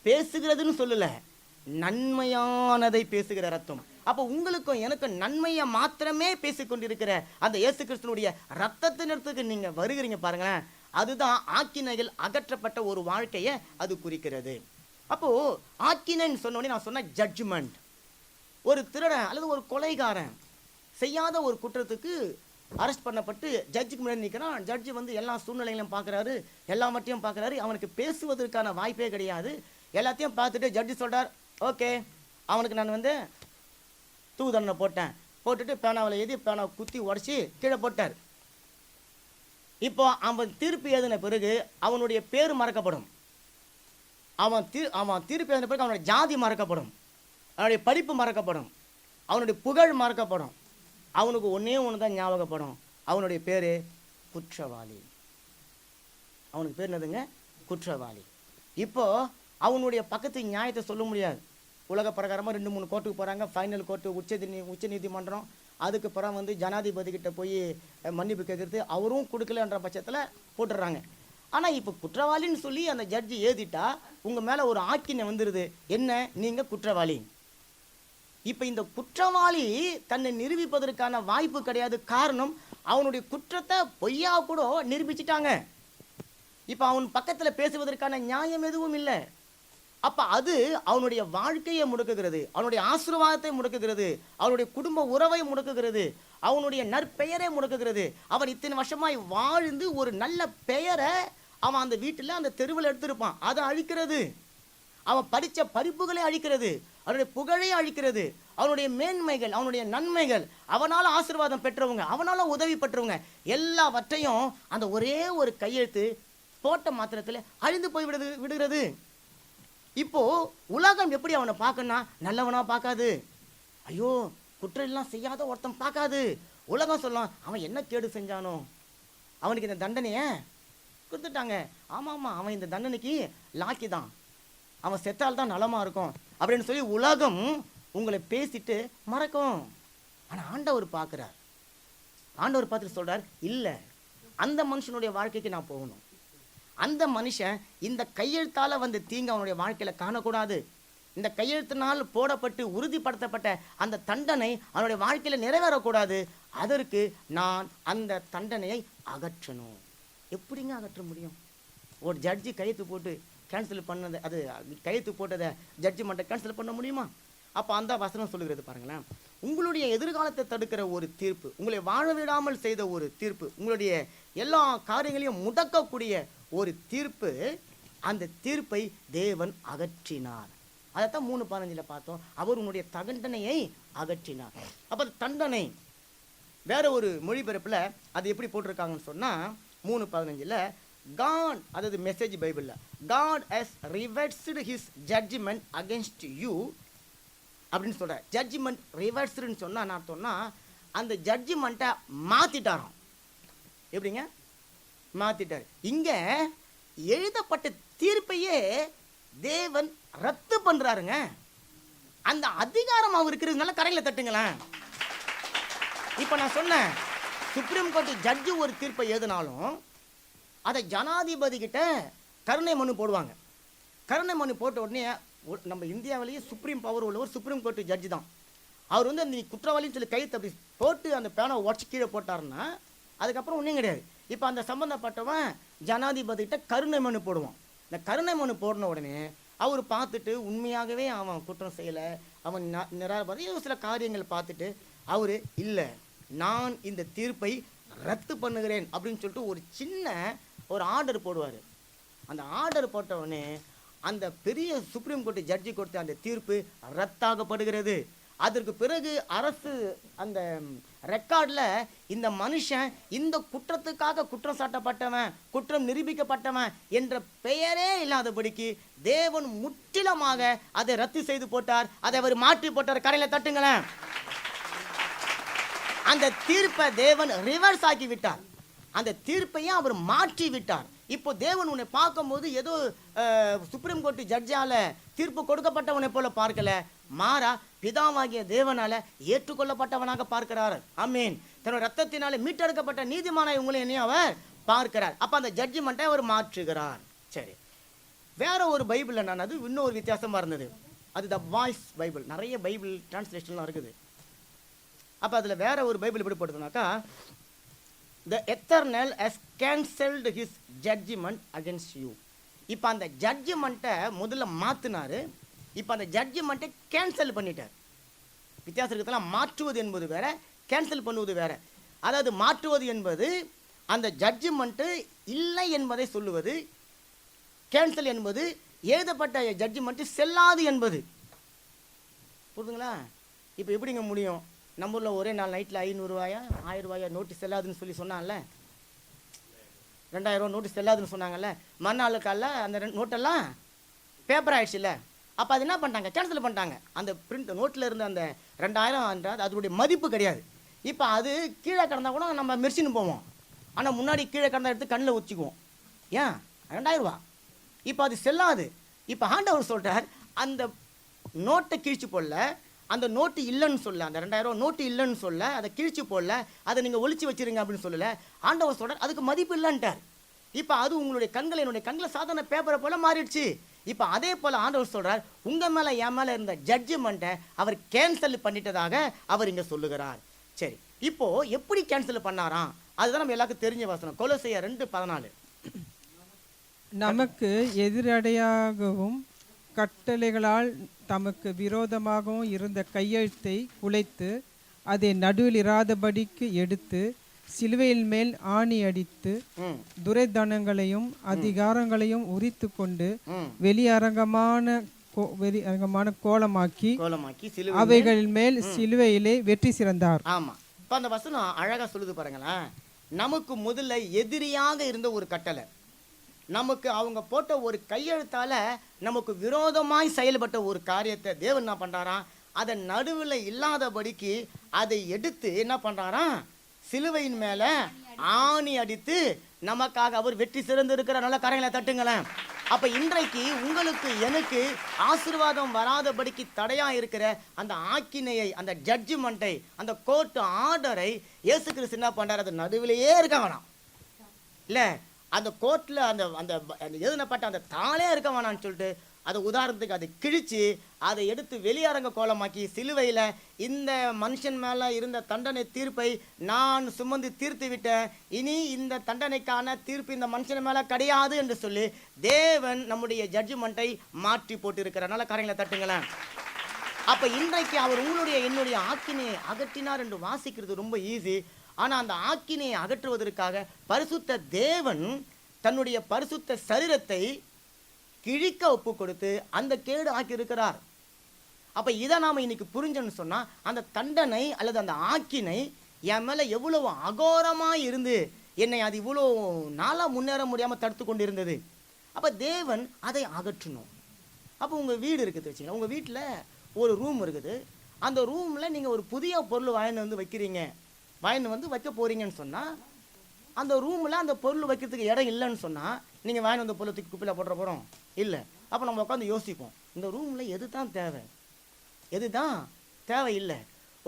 பேசுகிறதுன்னு சொல்லல, நன்மையானதை பேசுகிற ரத்தம். அப்போ உங்களுக்கும் எனக்கும் நன்மையை மாத்திரமே பேசிக்கொண்டிருக்கிற அந்த இயேசு கிறிஸ்துனுடைய ரத்தத்தினத்துக்கு நீங்க வருகிறீங்க பாருங்களேன், அதுதான் ஆக்கினைகள் அகற்றப்பட்ட ஒரு வாழ்க்கையை அது குறிக்கிறது. அப்போ ஆக்கினைன்னு சொன்னோடனே நான் சொன்ன ஜட்ஜ்மெண்ட். ஒரு திருடன் அல்லது ஒரு கொலைகாரன் செய்யாத ஒரு குற்றத்துக்கு அரெஸ்ட் பண்ணப்பட்டு ஜட்ஜுக்கு முன்னாடி நிற்கிறான். ஜட்ஜு வந்து எல்லா சூழ்நிலைகளையும் பார்க்குறாரு, எல்லாவற்றையும் பார்க்குறாரு. அவனுக்கு பேசுவதற்கான வாய்ப்பே கிடையாது. எல்லாத்தையும் பார்த்துட்டு ஜட்ஜு சொல்கிறார், ஓகே, அவனுக்கு நான் வந்து தூதண்டனை போட்டுட்டு பேனாவில் எழுதி பேனாவை குத்தி உடச்சி கீழே போட்டார். இப்போ அவன் தீர்ப்பு எழுதின பிறகு அவனுடைய பேர் மறக்கப்படும். அவன் தீர்ப்பு எழுதின பிறகு அவனுடைய ஜாதி மறக்கப்படும், அவனுடைய படிப்பு மறக்கப்படும், அவனுடைய புகழ் மறக்கப்படும். அவனுக்கு ஒன்றே ஒன்று தான் ஞாபகப்படும், அவனுடைய பேர் குற்றவாளி. அவனுக்கு பேர் என்னதுங்க? குற்றவாளி. இப்போ அவனுடைய பக்கத்து நியாயத்தை சொல்ல முடியாது. உலக பிரகாரமாக 2-3 கோர்ட்டுக்கு போகிறாங்க. ஃபைனல் கோர்ட்டு, உச்ச நீதிமன்றம், அதுக்கு பிறகு ஜனாதிபதி கிட்ட போய் மன்னிப்பு கேட்குறது, அவரும் கொடுக்கலன்ற பட்சத்தில் போட்டுடுறாங்க. ஆனால் இப்போ குற்றவாளின்னு சொல்லி அந்த ஜட்ஜி எழுதிட்டா உங்கள் மேலே ஒரு ஆக்கினை வந்துடுது, என்ன, நீங்கள் குற்றவாளி. இப்போ இந்த குற்றவாளி தன்னை நிரூபிப்பதற்கான வாய்ப்பு கிடையாது. காரணம், அவனுடைய குற்றத்தை பொய்யா கூட நிரூபிச்சிட்டாங்க. இப்போ அவன் பக்கத்தில் பேசுவதற்கான நியாயம் எதுவும் இல்லை. அப்போ அது அவனுடைய வாழ்க்கையை முடக்குகிறது, அவனுடைய ஆசீர்வாதத்தை முடக்குகிறது, அவனுடைய குடும்ப உறவை முடக்குகிறது, அவனுடைய நற்பெயரை முடக்குகிறது. அவன் இத்தனை வருஷமாய் வாழ்ந்து ஒரு நல்ல பெயரை அவன் அந்த வீட்டில் அந்த தெருவில் எடுத்திருப்பான், அதை அழிக்கிறது. அவன் படித்த படிப்புகளை அழிக்கிறது, அவனுடைய புகழை அழிக்கிறது, அவனுடைய மேன்மைகள், அவனுடைய நன்மைகள், அவனால் ஆசீர்வாதம் பெற்றவங்க, அவனால் உதவி பெற்றவங்க எல்லாவற்றையும் அந்த ஒரே ஒரு கையெழுத்து போட்ட மாத்திரத்தில் அழிந்து போய் விடுகிறது. இப்போ உலகம் எப்படி அவனை பார்க்கணும்னா நல்லவனா பார்க்காது. ஐயோ, குற்றம் எல்லாம் செய்யாத ஒருத்தன் பார்க்காது. உலகம் சொல்லலாம், அவன் என்ன கேடு செஞ்சானோ, அவனுக்கு இந்த தண்டனையை கொடுத்துட்டாங்க. ஆமாம், அவன் இந்த தண்டனைக்கு லாக்கி தான், அவன் செத்தால் தான் நலமாக இருக்கும் அப்படின்னு சொல்லி உலகம் உங்களை பேசிட்டு மறக்கும். ஆனால் ஆண்டவர் பார்க்குறார். ஆண்டவர் பார்த்துட்டு சொல்கிறார், இல்லை, அந்த மனுஷனுடைய வாழ்க்கைக்கு நான் போகணும். அந்த மனுஷன் இந்த கையெழுத்தால் வந்து தீங்கு அவனுடைய வாழ்க்கையில் காணக்கூடாது. இந்த கையெழுத்தினால் போடப்பட்டு உறுதிப்படுத்தப்பட்ட அந்த தண்டனை அவனுடைய வாழ்க்கையில் நிறைவேறக்கூடாது. அதற்கு நான் அந்த தண்டனையை அகற்றணும். எப்படிங்க அகற்ற முடியும்? ஒரு ஜட்ஜி கையெழுத்து போட்டு கேன்சல் பண்ணதை, அது கையெழுத்து போட்டதை ஜட்ஜ்மெண்ட்டை கேன்சல் பண்ண முடியுமா? அப்போ அந்த வசனம் சொல்லுகிறது பாருங்களேன், உங்களுடைய எதிர்காலத்தை தடுக்கிற ஒரு தீர்ப்பு, உங்களை வாழ விடாமல் செய்த ஒரு தீர்ப்பு, உங்களுடைய எல்லா காரியங்களையும் முடக்கக்கூடிய ஒரு தீர்ப்பு, அந்த தீர்ப்பை தேவன் அகற்றினார். அதைத்தான் 3:15 பார்த்தோம். அவர் உன்னுடைய தண்டனையை அகற்றினார். அப்போ தண்டனை வேற ஒரு மொழிபெயர்ப்பில் அது எப்படி போட்டிருக்காங்கன்னு சொன்னால் 3:15 God, அதாவது மெசேஜ் பைபிளில், God has reversed his judgment against you அப்படின்னு சொல்கிறார். ஜட்ஜ்மெண்ட் ரிவர்ஸ்டுன்னு சொன்னால் நான் சொன்னால் அந்த ஜட்ஜ்மெண்ட்டை மாற்றிட்டாராம். எப்படிங்க மாற்றிட்டார்? இங்கே எழுதப்பட்ட தீர்ப்பையே தேவன் ரத்து பண்ணுறாருங்க. அந்த அதிகாரம் அவர் இருக்கிறதுனால கரையில் தட்டுங்களேன். இப்போ நான் சொன்னேன், சுப்ரீம் கோர்ட்டு ஜட்ஜு ஒரு தீர்ப்பை எழுதினாலும் அதை ஜனாதிபதி கிட்ட கருணை மனு போடுவாங்க. கருணை மனு போட்ட உடனே நம்ம இந்தியாவிலேயே சுப்ரீம் பவர் உள்ளவர் சுப்ரீம் கோர்ட்டு ஜட்ஜு தான். அவர் வந்து அந்த குற்றவாளின்னு சொல்லி கையை தப்பி போட்டு அந்த பேனை உடச்சி கீழே போட்டாருன்னா அதுக்கப்புறம் ஒன்றும் கிடையாது. இப்போ அந்த சம்மந்தப்பட்டவன் ஜனாதிபதி கிட்ட கருணை மனு போடுவான். இந்த கருணை மனு போடின உடனே அவர் பார்த்துட்டு உண்மையாகவே அவன் குற்றம் செய்யலை, அவன் நிராகரி சில காரியங்கள் பார்த்துட்டு அவர் இல்லை, நான் இந்த தீர்ப்பை ரத்து பண்ணுகிறேன் அப்படின்னு சொல்லிட்டு ஒரு சின்ன ஒரு ஆர்டர் போடுவார். அந்த ஆர்டர் போட்டவுடனே அந்த பெரிய சுப்ரீம் கோர்ட்டு ஜட்ஜி கொடுத்த அந்த தீர்ப்பு ரத்தாகப்படுகிறது. அதற்கு பிறகு அரசு அந்த ரெக்கார்டில் இந்த மனுஷன் இந்த குற்றத்துக்காக குற்றம் சாட்டப்பட்டவன், குற்றம் நிரூபிக்கப்பட்டவன் என்ற பெயரே இல்லாதபடிக்கு தேவன் முற்றிலுமாக அதை ரத்து செய்து போட்டார். அதை அவர் மாற்றி போட்டார். கரையில் தட்டுங்களேன். அந்த தீர்ப்பை தேவன் ரிவர்ஸ் ஆக்கி விட்டார். அந்த தீர்ப்பையும் அவர் மாற்றி விட்டார். இப்போ தேவன் உன்னை பார்க்கும்போது ஏதோ சுப்ரீம் கோர்ட்டு ஜட்ஜால தீர்ப்பு கொடுக்கப்பட்டவனை போல பார்க்கல, மாறா பிதாவாகிய தேவனால ஏற்றுக்கொள்ளப்பட்டவனாக பார்க்கிறார். ஆமீன். தன்னோட ரத்தத்தினால மீட்டெடுக்கப்பட்ட நீதிமானாய் உங்களை என்னையும் அவர் பார்க்கிறார். அப்போ அந்த ஜட்ஜ்மெண்ட்டை அவர் மாற்றுகிறார். சரி, வேற ஒரு பைபிளில் நான் அது இன்னொரு வித்தியாசமாக இருந்தது. அது த வாய்ஸ் பைபிள். நிறைய பைபிள் டிரான்ஸ்லேஷன்லாம் இருக்குது. அப்போ அதில் வேற ஒரு பைபிள் எப்படி போடுதுனாக்கா, The Eternal has cancelled his judgment against you. இப்போ அந்த ஜட்ஜ்மெண்ட்டை முதல்ல மாற்றினார். இப்போ அந்த ஜட்ஜ்மெண்ட்டை கேன்சல் பண்ணிட்டார். வித்தியாசம் இருக்கிறதுலாம் மாற்றுவது என்பது வேற, கேன்சல் பண்ணுவது வேற. அதாவது மாற்றுவது என்பது அந்த ஜட்ஜ்மெண்ட்டு இல்லை என்பதை சொல்லுவது, கேன்சல் என்பது எழுதப்பட்ட ஜட்ஜ்மெண்ட்டு செல்லாது என்பது. புரியுதுங்களா? இப்போ எப்படிங்க முடியும்? நம்ம ஊரில் ஒரே நாள் நைட்டில் 500 ரூபாயா 1000 ரூபாயா நோட்டு செல்லாதுன்னு சொல்லி சொன்னான்ல, 2000 நோட்டு செல்லாதுன்னு சொன்னாங்கல்ல, மறுநாள் காலைல அந்த நோட்டெல்லாம் பேப்பர் ஆயிடுச்சுல்ல. அப்போ அது என்ன பண்ணிட்டாங்க, கேன்சல் பண்ணிட்டாங்க. அந்த பிரிண்ட் நோட்டில் இருந்த அந்த 2000 அதனுடைய மதிப்பு கிடையாது. இப்போ அது கீழே கிடந்தா கூட நம்ம மெர்சின்னு போவோம், ஆனால் முன்னாடி கீழே கிடந்தா எடுத்து கண்ணில் வச்சுக்குவோம். ஏன் 2000 ரூபா இப்போ அது செல்லாது. இப்போ ஆண்டவர் சொல்கிறார், அந்த நோட்டை கிழிச்சு போடல, அந்த நோட்டு இல்லைன்னு சொல்ல, அந்த 2000 நோட்டு இல்லைன்னு சொல்ல, அதை கிழிச்சு போடல, அதை நீங்கள் ஒழிச்சு வச்சிருங்க அப்படின்னு சொல்லலை. ஆண்டவர் சொல்கிறார் அதுக்கு மதிப்பு இல்லைன்ட்டார். இப்போ அது உங்களுடைய கண்கள் என்னுடைய கண்களை சாதாரண பேப்பரை போல் மாறிடுச்சு. இப்போ அதே போல் ஆண்டவர் சொல்கிறார், உங்கள் மேலே என் மேலே இருந்த ஜட்ஜ்மெண்ட்டை அவர் கேன்சல் பண்ணிட்டதாக அவர் இங்கே சொல்லுகிறார். சரி, இப்போது எப்படி கேன்சல் பண்ணாராம், அதுதான் நம்ம எல்லாருக்கும் தெரிஞ்ச வசனம். கொலோசையர் 2:14. நமக்கு எதிரடையாகவும் கட்டளைகளால் தமக்கு விரோதமாகவும் இருந்த கையெழுத்தை குலைத்து அதை நடுவில் இராதபடிக்கு எடுத்து சிலுவையில் மேல் ஆணி அடித்து துரைதனங்களையும் அதிகாரங்களையும் உரித்து கொண்டு வெளியரங்கமான கோலமாக்கி அவைகள் மேல் சிலுவையிலே வெற்றி சிறந்தார். ஆமா, இப்போ அந்த வசனம் அழகா சொல்லுது பாருங்களேன். நமக்கு முதல்ல எதிரியாக இருந்த ஒரு கட்டளை, நமக்கு அவங்க போட்ட ஒரு கையெழுத்தால நமக்கு விரோதமாய் செயல்பட்ட ஒரு காரியத்தை தேவன் என்ன பண்றாராம், அதை நடுவில் இல்லாதபடிக்கு அதை எடுத்து என்ன பண்றாராம், சிலுவையின் மேல ஆணி அடித்து நமக்காக அவர் வெற்றி சிறந்து இருக்கிற. நல்ல கரைகளை தட்டுங்களேன். அப்ப இன்றைக்கு உங்களுக்கு எனக்கு ஆசீர்வாதம் வராதபடிக்கு தடையா இருக்கிற அந்த ஆக்கினையை, அந்த ஜட்ஜ்மெண்ட்டை, அந்த கோர்ட் ஆர்டரை இயேசு கிறிஸ்து என்ன பண்றாரு, அது நடுவிலேயே இருக்க வேணாம் இல்ல, அந்த கோர்ட்ல அந்த அந்த எழுதப்பட்ட அந்த தாளே இருக்க வேணாம்னு சொல்லிட்டு அதை உதாரணத்துக்கு அதை கிழிச்சு அதை எடுத்து வெளியரங்க கோலமாக்கி சிலுவையில் இந்த மனுஷன் மேலே இருந்த தண்டனை தீர்ப்பை நான் சுமந்து தீர்த்து விட்டேன், இனி இந்த தண்டனைக்கான தீர்ப்பு இந்த மனுஷன் மேலே கிடையாது என்று சொல்லி தேவன் நம்முடைய ஜட்ஜ்மெண்ட்டை மாற்றி போட்டு இருக்கிறனால காரியங்களை தட்டுங்களேன். அப்போ இன்றைக்கு அவர் உங்களுடைய என்னுடைய ஆக்கினையை அகற்றினார் என்று வாசிக்கிறது ரொம்ப ஈஸி. ஆனால் அந்த ஆக்கினையை அகற்றுவதற்காக பரிசுத்த தேவன் தன்னுடைய பரிசுத்த சரீரத்தை கிழிக்க ஒப்பு கொடுத்து அந்த கேடு ஆக்கியிருக்கிறார். அப்போ இதை நாம் இன்னைக்கு புரிஞ்சோன்னு சொன்னால் அந்த தண்டனை அல்லது அந்த ஆக்கினை என் மேலே எவ்வளவு அகோரமாக இருந்து என்னை அது இவ்வளோ நாளாக முன்னேற முடியாமல் தடுத்து கொண்டு இருந்தது. அப்போ தேவன் அதை அகற்றணும். அப்போ உங்கள் வீடு இருக்குது வச்சுக்கலாம், உங்கள் வீட்டில் ஒரு ரூம் இருக்குது, அந்த ரூமில் நீங்கள் ஒரு புதிய பொருள் வாங்கிட்டு வந்து வைக்கிறீங்க, வாங்கிட்டு வந்து வைக்க போகிறீங்கன்னு சொன்னால் அந்த ரூமில் அந்த பொருள் வைக்கிறதுக்கு இடம் இல்லைன்னு சொன்னால் நீங்கள் வாங்கி வந்த பொருளை தூக்கி குப்பையில் போட்டுற போகிறோம் இல்லை. அப்போ நம்ம உட்காந்து யோசிப்போம், இந்த ரூமில் எது தான் தேவை, எது தான் தேவையில்லை.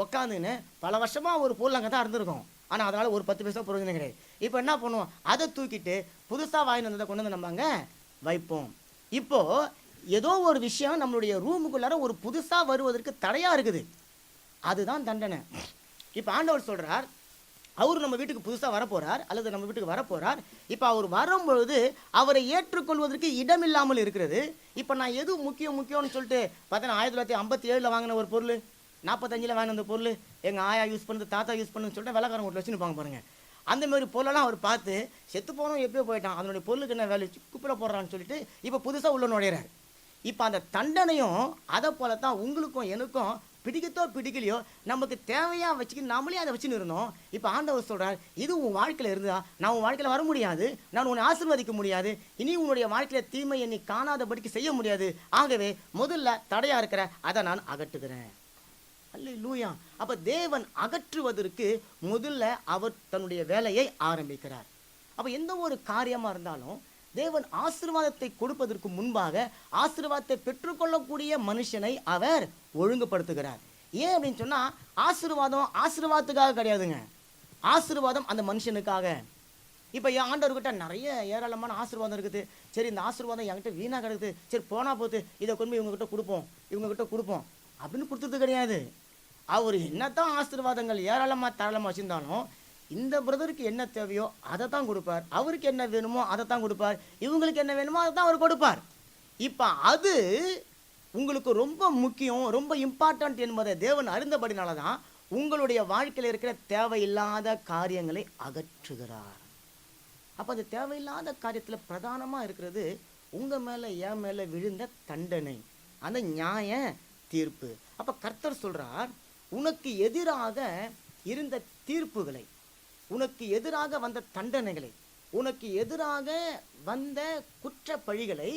உட்காந்துன்னு பல வருஷமாக ஒரு பொருள் அங்கே தான் இருந்திருக்கும், ஆனால் அதனால் ஒரு 10 பைசா பிரயோஜனம் கிடையாது. இப்போ என்ன பண்ணுவோம், அதை தூக்கிட்டு புதுசாக வாங்கி வந்ததை கொண்டு வந்து நம்ம அங்கே வைப்போம். இப்போது ஏதோ ஒரு விஷயம் நம்மளுடைய ரூமுக்குள்ளார ஒரு புதுசாக வருவதற்கு தடையாக இருக்குது, அதுதான் தண்டனை. இப்போ ஆண்டவர் சொல்கிறார், அவர் நம்ம வீட்டுக்கு புதுசாக வரப்போகிறார் அல்லது நம்ம வீட்டுக்கு வரப்போகிறார். இப்போ அவர் வரும்பொழுது அவரை ஏற்றுக்கொள்வதற்கு இடம் இல்லாமல் இருக்கிறது. இப்போ நான் எது முக்கியம்னு சொல்லிட்டு பார்த்தீங்கன்னா 1957 வாங்கின ஒரு பொருள், 45 வாங்கின அந்த பொருள் எங்கள் ஆயா யூஸ் பண்ணுறது, தாத்தா யூஸ் பண்ணுன்னு சொல்லிட்டு வெள்ளக்காரங்க வீட்டில் வச்சுன்னு பாருங்கள். அந்தமாரி பொருளெல்லாம் அவர் பார்த்து செத்து போனோம் எப்படியோ போயிட்டான், அதனுடைய பொருளுக்கு என்ன வேலை குப்பையில் போடுறான்னு சொல்லிட்டு இப்போ புதுசாக உள்ள நுழையிறார். இப்போ அந்த தண்டனையும் அதை போல தான் உங்களுக்கும் எனக்கும் பிடிக்கத்தோ பிடிக்கலையோ நமக்கு தேவையாக வச்சுக்கிட்டு நாமளே அதை வச்சுன்னு இருந்தோம். இப்போ ஆண்டவர் சொல்கிறார், இது உன் வாழ்க்கையில் இருந்தா நான் உன் வாழ்க்கையில் வர முடியாது, நான் உன்னை ஆசீர்வதிக்க முடியாது, இனி உன்னுடைய வாழ்க்கையில் தீமையை நீ காணாதபடிக்கு செய்ய முடியாது, ஆகவே முதல்ல தடையாக இருக்கிற அதை நான் அகற்றுகிறேன். அல்லேலூயா. அப்போ தேவன் அகற்றுவதற்கு முதல்ல அவர் தன்னுடைய வேலையை ஆரம்பிக்கிறார். அப்போ எந்த ஒரு காரியமாக இருந்தாலும் தேவன் ஆசீர்வாதத்தை கொடுப்பதற்கு முன்பாக ஆசீர்வாதத்தை பெற்றுக்கொள்ளக்கூடிய மனுஷனை அவர் ஒழுங்குபடுத்துகிறார். ஏன் அப்படின்னு சொன்னால் ஆசீர்வாதத்துக்காக கிடையாதுங்க, ஆசீர்வாதம் அந்த மனுஷனுக்காக. இப்போ என் ஆண்டவர்கிட்ட நிறைய ஏராளமான ஆசீர்வாதம் இருக்குது, சரி இந்த ஆசீர்வாதம் என்கிட்ட வீணாக கிடக்குது, சரி போனால் போத்து இதை கொண்டு போய் இவங்ககிட்ட கொடுப்போம் அப்படின்னு கொடுத்தது கிடையாது. அவர் என்னத்தான் ஆசீர்வாதங்கள் ஏராளமாக தாராளமாக வச்சுருந்தாலும் இந்த பிரதருக்கு என்ன தேவையோ அதை தான் கொடுப்பார், அவருக்கு என்ன வேணுமோ அதை தான் கொடுப்பார், இவங்களுக்கு என்ன வேணுமோ அதை தான் அவர் கொடுப்பார். இப்போ அது உங்களுக்கு ரொம்ப முக்கியம், ரொம்ப இம்பார்ட்டன்ட் என்பதை தேவன் அறிந்தபடினால தான் உங்களுடைய வாழ்க்கையில் இருக்கிற தேவையில்லாத காரியங்களை அகற்றுகிறார். அப்போ அந்த தேவையில்லாத காரியத்தில் பிரதானமாக இருக்கிறது உங்கள் மேலே என் மேலே விழுந்த தண்டனை, அந்த நியாய தீர்ப்பு. அப்போ கர்த்தர் சொல்கிறார், உனக்கு எதிராக இருந்த தீர்ப்புகளை, உனக்கு எதிராக வந்த தண்டனைகளை, உனக்கு எதிராக வந்த குற்ற பழிகளை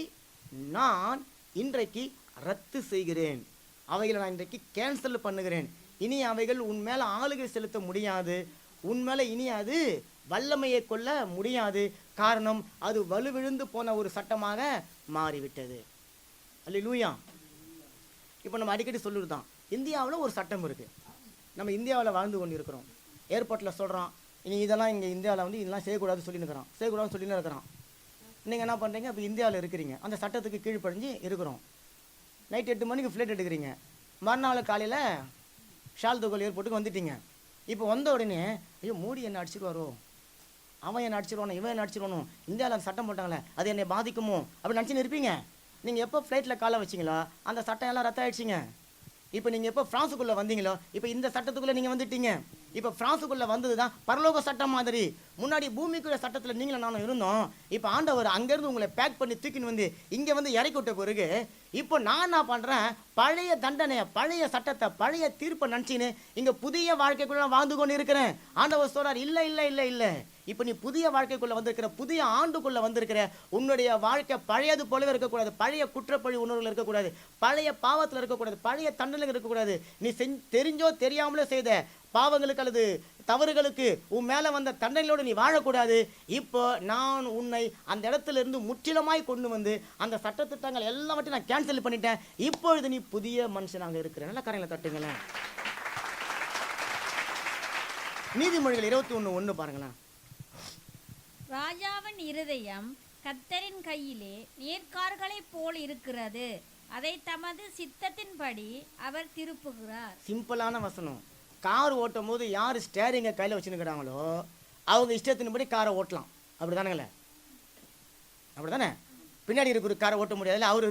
நான் இன்றைக்கு ரத்து செய்கிறேன், அவைகளை நான் இன்றைக்கு கேன்சல் பண்ணுகிறேன். இனி அவைகள் உன் மேலே ஆளுகை செலுத்த முடியாது, உன் மேலே இனி அது வல்லமையை கொள்ள முடியாது. காரணம், அது வலுவிழுந்து போன ஒரு சட்டமாக மாறிவிட்டது. அல்லேலூயா. இப்போ நம்ம அடிக்கடி சொல்லுறதுதான், இந்தியாவில் ஒரு சட்டம் இருக்குது. நம்ம இந்தியாவில் வாழ்ந்து கொண்டு இருக்கிறோம். ஏர்போர்ட்டில் சொல்கிறான், இனி இதெல்லாம் இங்கே இந்தியாவில் வந்து இதெல்லாம் செய்யக்கூடாதுன்னு சொல்லின்னு செய்யக்கூடாதுன்னு சொல்லின்னு இருக்கிறான். நீங்கள் என்ன பண்ணுறீங்க? இப்போ இந்தியாவில் இருக்கிறீங்க, அந்த சட்டத்துக்கு கீழ்ப்படிஞ்சு இருக்கிறோம். நைட் 8 மணிக்கு ஃப்ளைட் எடுக்கிறீங்க, மறுநாள் காலையில் ஷால்தோகல் ஏர்போர்ட்டுக்கு வந்துட்டீங்க. இப்போ வந்த உடனே ஐயோ மோடி என்னை அடிச்சிடுவாரோ, அவன் என்னை அடிச்சிடுவானோ, இவன் என்ன அடிச்சிடுவானோ, இந்தியாவில் அந்த சட்டம் போட்டாங்களே அது என்னை பாதிக்குமோ அப்படின்னு நினச்சின்னு இருப்பீங்க. நீங்கள் எப்போ ஃப்ளைட்டில் காலை வச்சிங்களோ அந்த சட்டம் எல்லாம் ரத்து ஆயிடுச்சிங்க. இப்போ நீங்கள் எப்போ ஃப்ரான்ஸுக்குள்ளே வந்தீங்களோ இப்போ இந்த சட்டத்துக்குள்ளே நீங்கள் வந்துட்டீங்க. இப்போ ஃப்ரான்ஸுக்குள்ளே வந்தது தான் பரலோக சட்டம் மாதிரி. முன்னாடி பூமிக்குள்ள சட்டத்தில் நீங்களும் நானும் இருந்தோம். இப்போ ஆண்டவர் அங்கேருந்து உங்களை பேக் பண்ணி தூக்கின்னு வந்து இங்கே வந்து இறக்கி விட்ட பிறகு இப்போ நான் என்ன பண்ணுறேன், பழைய தண்டனையை, பழைய சட்டத்தை, பழைய தீர்ப்பை நினச்சின்னு இங்கே புதிய வாழ்க்கைக்குள்ள வாழ்ந்து கொண்டு இருக்கிறேன். ஆண்டவர் சொல்கிறார், இல்லை இல்லை இல்லை இல்லை, இப்போ நீ புதிய வாழ்க்கைக்குள்ளே வந்திருக்கிற, புதிய ஆண்டுக்குள்ளே வந்திருக்கிற, உன்னுடைய வாழ்க்கை பழையது போலவே இருக்கக்கூடாது, பழைய குற்றப்பழி உணர்வுகள் இருக்கக்கூடாது, பழைய பாவத்தில் இருக்கக்கூடாது, பழைய தண்டனைகள் இருக்கக்கூடாது. நீ தெரிஞ்சோ தெரியாமலோ செய்த பாவங்களுக்கு அல்லது தவறுகளுக்கு உன் மேலே வந்த தண்டனைகளோடு நீ வாழக்கூடாது. இப்போ நான் உன்னை அந்த இடத்துல இருந்து முற்றிலுமாய் கொண்டு வந்து அந்த சட்டத்திட்டங்கள் எல்லாவற்றையும் நான் கேன்சல் பண்ணிட்டேன். இப்பொழுது நீ புதிய மனுஷனாக இருக்கிற. நல்ல கரையில் தட்டுங்களேன். நீதிமொழிகள் 21:1 பாருங்களேன். ராஜாவின் இருதயம் கர்த்தரின் கையிலே நீர்க்கால்களைப் போல் இருக்கிறது, அதை தமது சித்தத்தின்படி அவர் திருப்புகிறார். சிம்பிளான வசனம். கார் ஓட்டும் போது யார் ஸ்டேரிங்கை கையில் வச்சுருக்கிறாங்களோ அவங்க இஷ்டத்தின்படி காரை ஓட்டலாம். அப்படி தானேங்களே? அப்படி தானே? பின்னாடி இருக்கிற காரை ஓட்ட முடியாதுல்ல. அவர்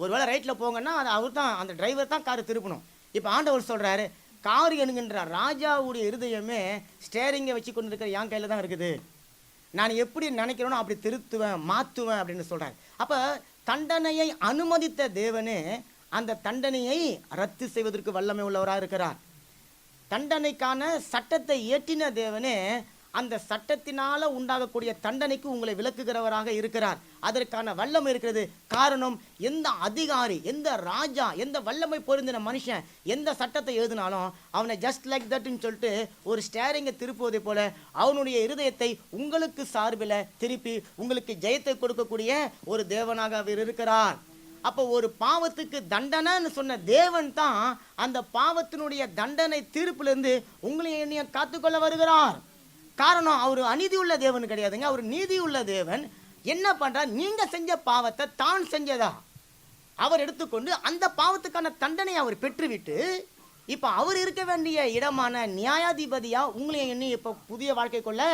ஒரு வேளை ரைட்டில் போங்கன்னா அது அவர் தான், அந்த டிரைவர் தான் காரை திருப்பணும். இப்போ ஆண்டவர் சொல்கிறாரு, கார் என்கின்ற ராஜாவுடைய இருதயமே ஸ்டேரிங்கை வச்சு கொண்டு இருக்கிற என் கையில் தான் இருக்குது. நான் எப்படி நினைக்கிறேனோ அப்படி திருத்துவேன், மாற்றுவேன் அப்படின்னு சொல்கிறார். அப்போ தண்டனையை அனுமதித்த தேவனே அந்த தண்டனையை ரத்து செய்வதற்கு வல்லமை உள்ளவராக இருக்கிறார். தண்டனைக்கான சட்டத்தை இயற்றின தேவனே அந்த சட்டத்தினால உண்டாகக்கூடிய தண்டனைக்கு உங்களை விலக்குகிறவராக இருக்கிறார். அதற்கான வல்லமை இருக்கிறது. காரணம், எந்த அதிகாரி, எந்த ராஜா, எந்த வல்லமை பொருந்தின மனுஷன் எந்த சட்டத்தை எழுதினாலும் அவனை ஜஸ்ட் லைக் தட்னு சொல்லிட்டு ஒரு ஸ்டேரிங்கை திருப்புவதை போல அவனுடைய இருதயத்தை உங்களுக்கு சார்பில் திருப்பி உங்களுக்கு ஜெயத்தை கொடுக்கக்கூடிய ஒரு தேவனாக அவர் இருக்கிறார். அப்போ ஒரு பாவத்துக்கு தண்டனைன்னு சொன்ன தேவன் தான் அந்த பாவத்தினுடைய தண்டனை தீர்ப்பிலிருந்து உங்களை என்னைய காத்துக்கொள்ள வருகிறார். காரணம், அவர் அநீதி உள்ள தேவன் கிடையாதுங்க, அவர் நீதி உள்ள தேவன். என்ன பண்றார், நீங்க செஞ்ச பாவத்தை தான் செஞ்சதா அவர் எடுத்துக்கொண்டு அந்த பாவத்துக்கான தண்டனை அவர் பெற்றுவிட்டு இப்போ அவர் இருக்க வேண்டிய இடமான நியாயாதிபதியா உங்களையும் என்னை இப்போ புதிய வாழ்க்கைக்குள்ள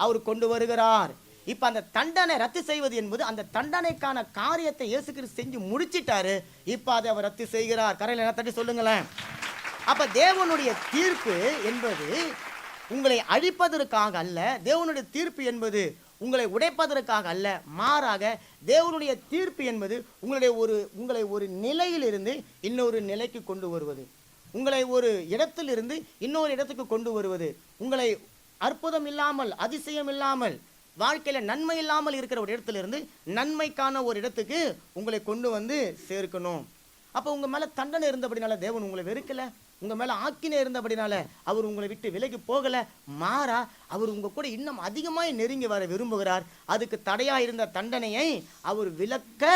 அவர் கொண்டு வருகிறார். இப்போ அந்த தண்டனை ரத்து செய்வது என்பது அந்த தண்டனைக்கான காரியத்தை இயேசு கிறிஸ்து செஞ்சு முடிச்சிட்டாரு. இப்போ அதை அவர் ரத்து செய்கிறார். கரையில் என்ன தட்டி சொல்லுங்களேன். அப்போ தேவனுடைய தீர்ப்பு என்பது உங்களை அழிப்பதற்காக அல்ல, தேவனுடைய தீர்ப்பு என்பது உங்களை உடைப்பதற்காக அல்ல, மாறாக தேவனுடைய தீர்ப்பு என்பது உங்களை ஒரு நிலையிலிருந்து இன்னொரு நிலைக்கு கொண்டு வருவது, உங்களை ஒரு இடத்திலிருந்து இன்னொரு இடத்துக்கு கொண்டு வருவது, உங்களை அற்புதம் இல்லாமல் அதிசயம் இல்லாமல் வாழ்க்கையில் நன்மை இல்லாமல் இருக்கிற ஒரு இடத்திலிருந்து நன்மைக்கான ஒரு இடத்துக்கு உங்களை கொண்டு வந்து சேர்க்கணும். அப்போ உங்கள் மேலே தண்டனை இருந்தபடினால தேவன் உங்களை வெறுக்கலை, உங்கள் மேலே ஆக்கினை இருந்தபடினால அவர் உங்களை விட்டு விலகி போகலை. மாறா அவர் உங்கள் கூட இன்னும் அதிகமாக நெருங்கி வர விரும்புகிறார். அதுக்கு தடையாக இருந்த தண்டனையை அவர் விலக்க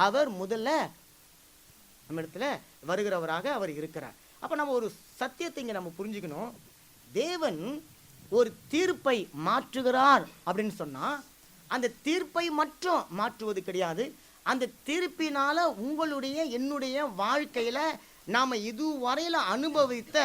அவர் முதல்ல நம்ம இடத்துல வருகிறவராக அவர் இருக்கிறார். அப்போ நம்ம ஒரு சத்தியத்தை இங்கே நம்ம புரிஞ்சுக்கணும். தேவன் ஒரு தீர்ப்பை மாற்றுகிறார் அப்படின்னு சொன்னால் அந்த தீர்ப்பை மட்டும் மாற்றுவது கிடையாது, அந்த தீர்ப்பினால் உங்களுடைய என்னுடைய வாழ்க்கையில் நாம் இதுவரையில் அனுபவித்த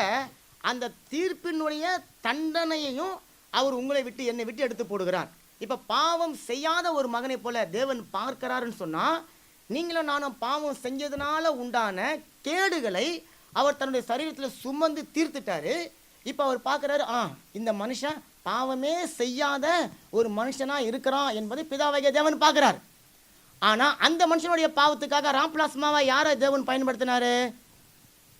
அந்த தீர்ப்பினுடைய தண்டனையையும் அவர் உங்களை விட்டு என்னை விட்டு எடுத்து போடுகிறார். இப்போ பாவம் செய்யாத ஒரு மகனை போல தேவன் பார்க்கிறாருன்னு சொன்னால் நீங்களும் நானும் பாவம் செஞ்சதுனால உண்டான கேடுகளை அவர் தன்னுடைய சரீரத்தில் சுமந்து தீர்த்துட்டாரு. இப்போ அவர் பார்க்குறாரு, இந்த மனுஷன் பாவமே செய்யாத ஒரு மனுஷனாக இருக்கிறான் என்பதை பிதாவாகிய தேவன் பார்க்குறார். ஆனால் அந்த மனுஷனுடைய பாவத்துக்காக ராம்பிளாஸ்மாவை யாரை தேவன் பயன்படுத்தினார்?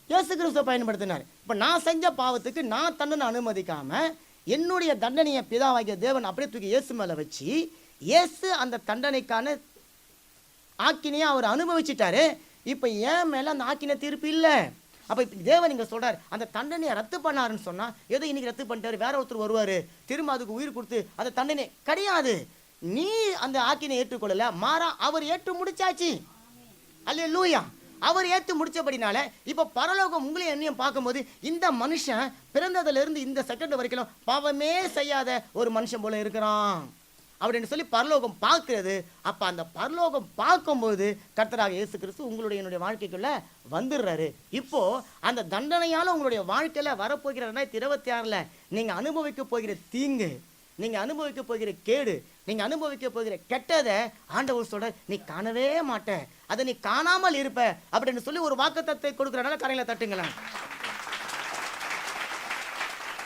இயேசு கிறிஸ்துவை பயன்படுத்தினார். இப்போ நான் செஞ்ச பாவத்துக்கு நான் தண்டனை அனுமதிக்காமல் என்னுடைய தண்டனையை பிதாவாகிய தேவன் அப்படியே தூக்கி இயேசு மேலே வச்சு இயேசு அந்த தண்டனைக்கான ஆக்கினையை அவர் அனுபவிச்சிட்டாரு. இப்போ ஏன் மேலே அந்த ஆக்கினை தீர்ப்பு இல்லை. அப்போ இப்போ தேவன் இங்கே சொல்கிறார், அந்த தண்டனையை ரத்து பண்ணாருன்னு சொன்னால் ஏதோ இன்னைக்கு ரத்து பண்ணிட்டாரு, வேற ஒருத்தர் வருவார் திரும்ப அதுக்கு உயிர் கொடுத்து அந்த தண்டனை கிடையாது. நீ அந்த ஆக்கினை ஏற்றுக்கொள்ளலை, மாறா அவர் ஏற்று முடிச்சாச்சு. அல்லேலூயா. அவர் ஏற்று முடிச்சபடினால இப்போ பரலோகம் உங்களையும் என்னையும் பார்க்கும்போது இந்த மனுஷன் பிறந்ததுலேருந்து இந்த செகண்ட் வரைக்கும் பாவமே செய்யாத ஒரு மனுஷன் போல இருக்கிறான் அப்படின்னு சொல்லி பரலோகம் பார்க்கிறது. அப்போ அந்த பரலோகம் பார்க்கும்போது கர்த்தராக இயேசு கிறிஸ்து உங்களுடைய என்னுடைய வாழ்க்கைக்குள்ள வந்துடுறாரு. இப்போ அந்த தண்டனையால் உங்களுடைய வாழ்க்கையில் வரப்போகிற 2026 நீங்கள் அனுபவிக்க போகிற தீங்கு, நீங்கள் அனுபவிக்க போகிற கேடு, நீங்கள் அனுபவிக்க போகிற கெட்டதை ஆண்டவர் சொல்ற நீ காணவே மாட்ட, அதை நீ காணாமல் இருப்ப அப்படின்னு சொல்லி ஒரு வாக்குத்தத்தத்தை கொடுக்குறனால கரையில் தட்டுங்களேன்.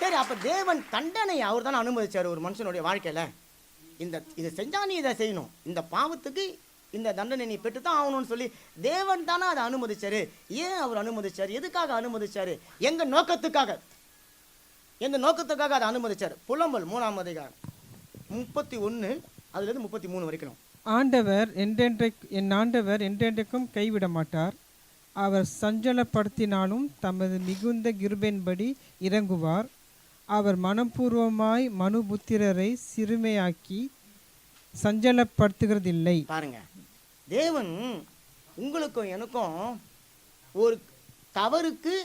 சரி, அப்போ தேவன் தண்டனை அவர் தானே அனுமதிச்சார் ஒரு மனுஷனுடைய வாழ்க்கையில். இதை செஞ்சா நீ இதை செய்யணும், இந்த பாவத்துக்கு இந்த தண்டனை நீ பெற்று தான் ஆகணும்னு சொல்லி தேவன் தானே அதை அனுமதிச்சாரு. ஏன் அவர் அனுமதிச்சார், எதுக்காக அனுமதிச்சாரு, எந்த நோக்கத்துக்காக அதை அனுமதிச்சார்? புலம்பல் 3ஆம் அதிகாரம் 31 அதுலேருந்து 33 வரைக்கும். என் ஆண்டவர் என்றென்றைக்கும் கைவிட மாட்டார். அவர் சஞ்சலப்படுத்தினாலும் தமது மிகுந்த கிருபையின்படி இறங்குவார். அவர் மனப்பூர்வமாய் மனுபுத்திரரை சிறுமையாக்கி சஞ்சலப்படுத்துகிறதில்லை. பாருங்க, தேவன் உங்களுக்கும் எனக்கும் ஒரு தவறுக்கு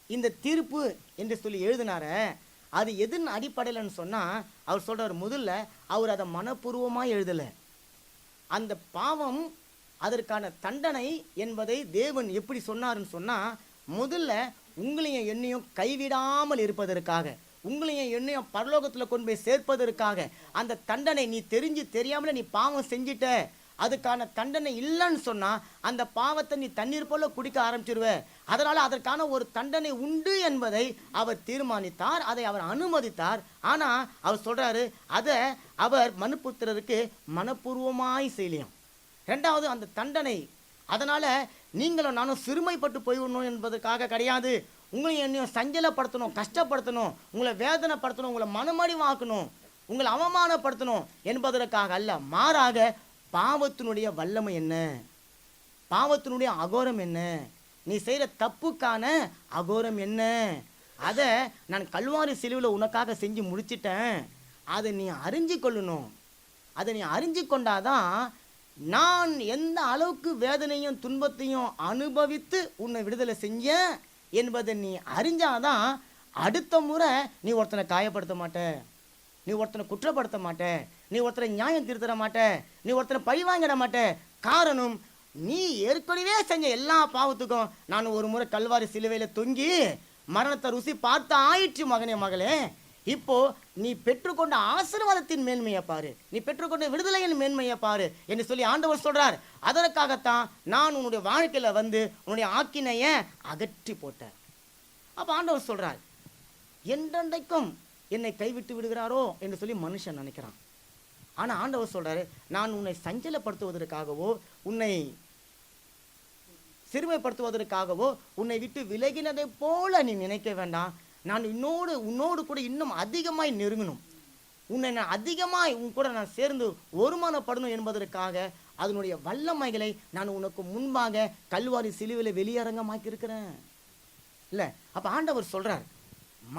இந்த தீர்ப்பு என்று சொல்லி எழுதினார, அது எதன் அடிப்படையில்னு சொன்னால் அவர் சொல்கிறார், முதல்ல அவர் அதை மனப்பூர்வமாக எழுதலை. அந்த பாவம் அதற்கான தண்டனை என்பதை தேவன் எப்படி சொன்னார்னு சொன்னால், முதல்ல உங்களையும் என்னையும் கைவிடாமல் இருப்பதற்காக, உங்களையும் என்னையும் பரலோகத்தில் கொண்டு போய் சேர்ப்பதற்காக அந்த தண்டனை, நீ தெரிஞ்சு தெரியாமல நீ பாவம் செஞ்சிட்ட, அதுக்கான தண்டனை இல்லைன்னு சொன்னால் அந்த பாவத்தை நீ தண்ணீர் போல குடிக்க ஆரம்பிச்சிருவ. அதனால் அதற்கான ஒரு தண்டனை உண்டு என்பதை அவர் தீர்மானித்தார், அதை அவர் அனுமதித்தார். ஆனால் அவர் சொல்கிறாரு, அதை அவர் மனுபுத்திரருக்கு மனப்பூர்வமாய் செய்யலையாம். ரெண்டாவது, அந்த தண்டனை அதனால் நீங்களும் நானும் சிறுமைப்பட்டு போய்விடணும் என்பதற்காக கிடையாது. உங்களையும் என்னையும் சஞ்சலப்படுத்தணும், கஷ்டப்படுத்தணும், உங்களை வேதனைப்படுத்தணும், உங்களை மனமடிவாக்கணும், உங்களை அவமானப்படுத்தணும் என்பதற்காக அல்ல. மாறாக பாவத்தினுடைய வல்லமை என்ன, பாவத்தினுடைய அகோரம் என்ன, நீ செய்கிற தப்புக்கான அகோரம் என்ன, அதை நான் கல்வாரி சிலுவையில் உனக்காக செஞ்சு முடிச்சிட்டேன், அதை நீ அறிஞ்சு கொள்ளணும். அதை நீ அறிஞ்சு கொண்டாதான் நான் எந்த அளவுக்கு வேதனையும் துன்பத்தையும் அனுபவித்து உன்னை விடுதலை செஞ்சேன் என்பதை நீ அறிஞ்சாதான் அடுத்த முறை நீ ஒருத்தனை காயப்படுத்த மாட்ட, நீ ஒருத்தனை குற்றப்படுத்த மாட்ட, நீ ஒருத்தரை நியாயம் திருத்தர மாட்ட, நீ ஒருத்தனை பழி வாங்கிட மாட்ட. காரணம், நீ ஏற்கனவே செஞ்ச எல்லா பாவத்துக்கும் நான் ஒரு முறை கல்வாரி சிலுவையில் தொங்கி மரணத்தை ருசி பார்த்து ஆயிற்று மகனே மகளே. இப்போ நீ பெற்றுக்கொண்ட ஆசீர்வாதத்தின் மேன்மையை பாரு, நீ பெற்றுக்கொண்ட விடுதலையின் மேன்மையை பாரு என்று சொல்லி ஆண்டவர் சொல்றார். அதற்காகத்தான் நான் உன்னுடைய வாழ்க்கையில் வந்து உன்னுடைய ஆக்கினையை அகற்றி போட்டேன். அப்போ ஆண்டவர் சொல்றார், என்றென்றைக்கும் என்னை கைவிட்டு விடுகிறாரோ என்று சொல்லி மனுஷன் நினைக்கிறான். ஆனால் ஆண்டவர் சொல்றாரு, நான் உன்னை சஞ்சலப்படுத்துவதற்காகவோ உன்னை சிறுமைப்படுத்துவதற்காகவோ உன்னை விட்டு விலகினதை போல நீ நினைக்க வேண்டாம். நான் உன்னோடு கூட இன்னும் அதிகமாய் நெருங்கணும், உன்னை நான் அதிகமாய் உன் கூட நான் சேர்ந்து ஒருமானப்படணும் என்பதற்காக அதனுடைய வல்லமைகளை நான் உனக்கு முன்பாக கல்வாரி சிலுவையில் வெளியரங்கமாக்கி இருக்கிறேன். இல்லை, அப்போ ஆண்டவர் சொல்றார்,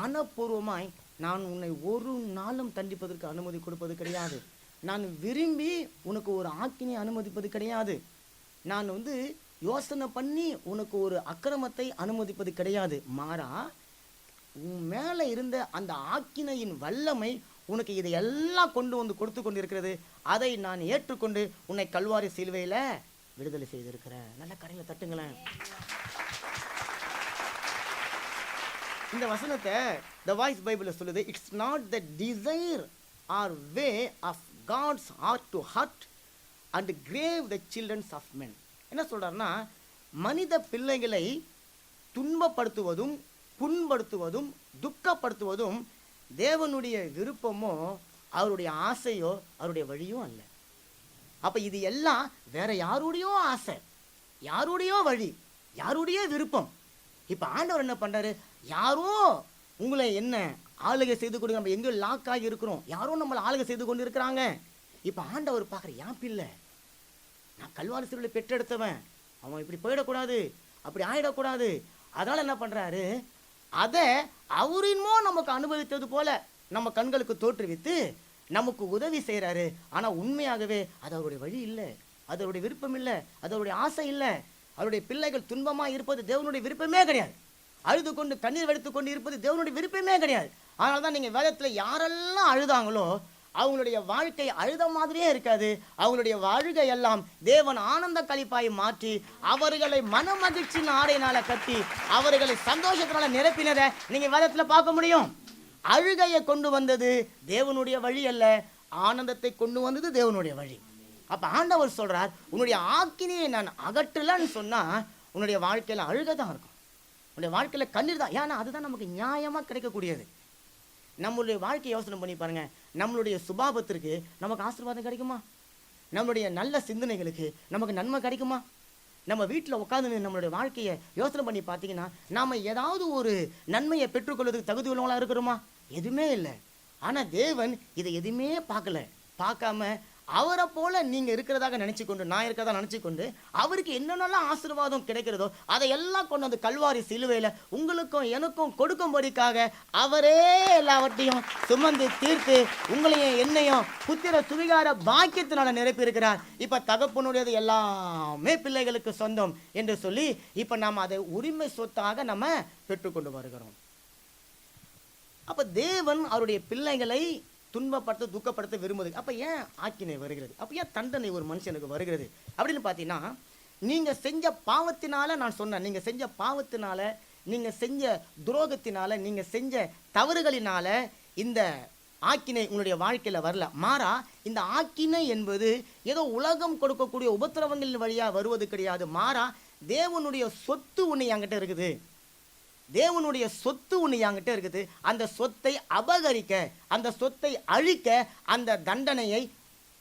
மனப்பூர்வமாய் நான் உன்னை ஒரு நாளும் தண்டிப்பதற்கு அனுமதி கொடுப்பது கிடையாது. நான் விரும்பி உனக்கு ஒரு ஆக்கினை அனுமதிப்பது கிடையாது. நான் யோசனை பண்ணி உனக்கு ஒரு அக்கிரமத்தை அனுமதிப்பது கிடையாது. மாறா உன் மேலே இருந்த அந்த ஆக்கினையின் வல்லமை உனக்கு இதையெல்லாம் கொடுத்து கொண்டு இருக்கிறது. அதை நான் ஏற்றுக்கொண்டு உன்னை கல்வாரி சிலுவையில் விடுதலை செய்திருக்கிறேன். நல்ல கரையில் தட்டுங்களேன். இந்த வசனத்தை த வாய்ஸ் பைபிளில் சொல்லுது, it's not the desire or way of God's heart to hurt and grieve the children's of men. என்ன சொல்கிறாருன்னா, மனித பிள்ளைகளை துன்பப்படுத்துவதும் புண்படுத்துவதும் துக்கப்படுத்துவதும் தேவனுடைய விருப்பமோ அவருடைய ஆசையோ அவருடைய வழியும் அல்ல. அப்போ இது எல்லாம் வேற யாருடையோ ஆசை, யாருடையோ வழி, யாருடைய விருப்பம். இப்போ ஆண்டவர் என்ன பண்ணுறாரு, யாரோ உங்களை என்ன ஆளுகை செய்து கொண்டு, நம்ம எங்கேயோ லாக் ஆகி இருக்கிறோம், யாரோ நம்மளை ஆளுகை செய்து கொண்டு இருக்கிறாங்க. இப்போ ஆண்டவர் பார்க்குற என் பிள்ளை, நான் கல்வாரி சிலுவையில் பெற்றெடுத்தவன், அவன் இப்படி போயிடக்கூடாது, அப்படி ஆயிடக்கூடாது. அதனால என்ன பண்றாரு, அதை அவரின்மோ நமக்கு அனுபவித்தது போல நம்ம கண்களுக்கு தோற்றுவித்து நமக்கு உதவி செய்யறாரு. ஆனா உண்மையாகவே அது அவருடைய வழி இல்லை, அது அவருடைய விருப்பம் இல்லை, அது அவருடைய ஆசை இல்லை. அவருடைய பிள்ளைகள் துன்பமா இருப்பது தேவனுடைய விருப்பமே கிடையாது. அழுது கொண்டு கண்ணீர் வெடித்து கொண்டு இருப்பது தேவனுடைய விருப்பமே கிடையாது. அதனால தான் நீங்க வேதத்துல யாரெல்லாம் அழுதாங்களோ அவங்களுடைய வாழ்க்கை அழுத மாதிரியே இருக்காது. அவங்களுடைய வாழ்க்கை எல்லாம் தேவன் ஆனந்த களிப்பாய் மாற்றி அவர்களை மன மகிழ்ச்சியின் ஆடையினால கட்டி அவர்களை சந்தோஷத்தினால நிரப்பினதை நீங்க வேதத்துல பார்க்க முடியும். அழுகையை கொண்டு வந்தது தேவனுடைய வழி அல்ல, ஆனந்தத்தை கொண்டு வந்தது தேவனுடைய வழி. அப்ப ஆண்டவர் சொல்றார், உன்னுடைய ஆக்கினியை நான் அகற்றலன்னு சொன்னா உன்னுடைய வாழ்க்கையில அழுகை தான் இருக்கும், உன்னுடைய வாழ்க்கையில கண்ணீர் தான். ஏன்னா அதுதான் நமக்கு நியாயமா கிடைக்கக்கூடியது. நம்மளுடைய வாழ்க்கையை யோசனை பண்ணி பாருங்க, நம்மளுடைய சுபாவத்திற்கு நமக்கு ஆசீர்வாதம் கிடைக்குமா? நம்மளுடைய நல்ல சிந்தனைகளுக்கு நமக்கு நன்மை கிடைக்குமா? நம்ம வீட்டில் உட்காந்து நம்மளுடைய வாழ்க்கையை யோசனை பண்ணி பார்த்தீங்கன்னா நாம் ஏதாவது ஒரு நன்மையை பெற்றுக்கொள்வதற்கு தகுதி உள்ளவங்களா இருக்கிறோமா? எதுவுமே இல்லை. ஆனால் தேவன் இதை எதுவுமே பார்க்காம அவரை போல நீங்க இருக்கிறதாக நினைச்சுக்கொண்டு, நான் இருக்கிறதா நினைச்சுக்கொண்டு அவருக்கு என்னென்னலாம் ஆசீர்வாதம் கிடைக்கிறதோ அதையெல்லாம் கொண்டு வந்து கல்வாரி சிலுவையில உங்களுக்கும் எனக்கும் கொடுக்கும்படிக்காக அவரே எல்லாவற்றையும் சுமந்து தீர்த்து உங்களையும் என்னையும் புத்திர சுவிகார பாக்கியத்தினால நிரப்பி இருக்கிறார். இப்ப தகப்பனுடையது எல்லாமே பிள்ளைகளுக்கு சொந்தம் என்று சொல்லி இப்ப நாம் அதை உரிமை சொத்தாக நம்ம பெற்றுக்கொண்டு வருகிறோம். அப்ப தேவன் அவருடைய பிள்ளைகளை துன்பப்படுத்த துக்கப்படுத்த விரும்புது. அப்ப ஏன் ஆக்கினை வருகிறது? அப்ப ஏன் தண்டனை ஒரு மனுஷனுக்கு வருகிறது அப்படின்னு பார்த்தீங்கன்னா, நீங்க செஞ்ச பாவத்தினால, நான் சொன்னேன், நீங்க செஞ்ச பாவத்தினால, நீங்க செஞ்ச துரோகத்தினால, நீங்க செஞ்ச தவறுகளினால இந்த ஆக்கினை உங்களுடைய வாழ்க்கையில வரல. மாறா இந்த ஆக்கினை என்பது ஏதோ உலகம் கொடுக்கக்கூடிய உபத்திரவங்களின் வழியா வருவது கிடையாது. மாறா தேவனுடைய சொத்து ஒன்று என்கிட்ட இருக்குது, தேவனுடைய சொத்து ஒன்று என்கிட்ட இருக்குது. அந்த சொத்தை அபகரிக்க, அந்த சொத்தை அழிக்க அந்த தண்டனையை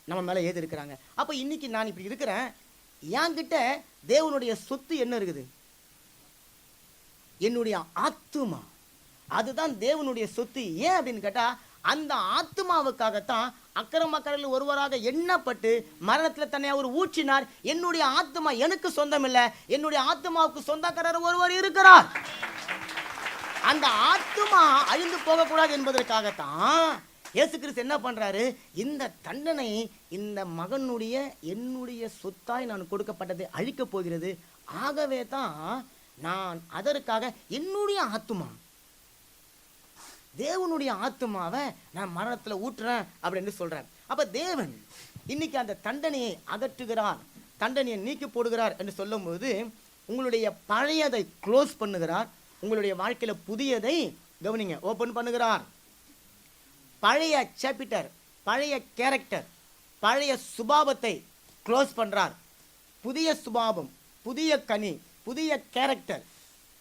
நம்ம மேலே ஏதிருக்கிறாங்க. அப்போ இன்னைக்கு நான் இப்படி இருக்கிறேன், என்கிட்ட தேவனுடைய சொத்து என்ன இருக்குது? என்னுடைய ஆத்துமா. அதுதான் தேவனுடைய சொத்து. ஏன் அப்படின்னு கேட்டா, அந்த ஆத்மாவுக்காகத்தான் அக்கிரமக்காரர்கள் ஒருவராக எண்ணப்பட்டு மரணத்தில் தன்னை அவர் ஊற்றினார். என்னுடைய ஆத்மா எனக்கு சொந்தம் இல்லை, என்னுடைய ஆத்மாவுக்கு சொந்தக்காரர் ஒருவர் இருக்கிறார். அந்த ஆத்மா அழிந்து போகக்கூடாது என்பதற்காகத்தான் இயேசு கிறிஸ்து என்ன பண்றாரு, இந்த தண்டனை இந்த மகனுடைய என்னுடைய சொத்தாய் நான் கொடுக்கப்பட்டதை அழிக்க போகிறது. ஆகவே தான் நான் அதற்காக என்னுடைய ஆத்மா, தேவனுடைய ஆத்மாவை நான் மரணத்தில் ஊற்றுறேன் அப்படின்னு சொல்றேன். அப்ப தேவன் இன்னைக்கு அந்த தண்டனையை அகற்றுகிறார், தண்டனையை நீக்கி போடுகிறார் என்று சொல்லும்போது உங்களுடைய பழையதை க்ளோஸ் பண்ணுகிறார், உங்களுடைய வாழ்க்கையில புதியதை கவனிங்க ஓபன் பண்ணுகிறார். பழைய சாப்டர், பழைய கேரக்டர், பழைய சுபாவத்தை க்ளோஸ் பண்றார். புதிய சுபாவம், புதிய கனி, புதிய கேரக்டர்,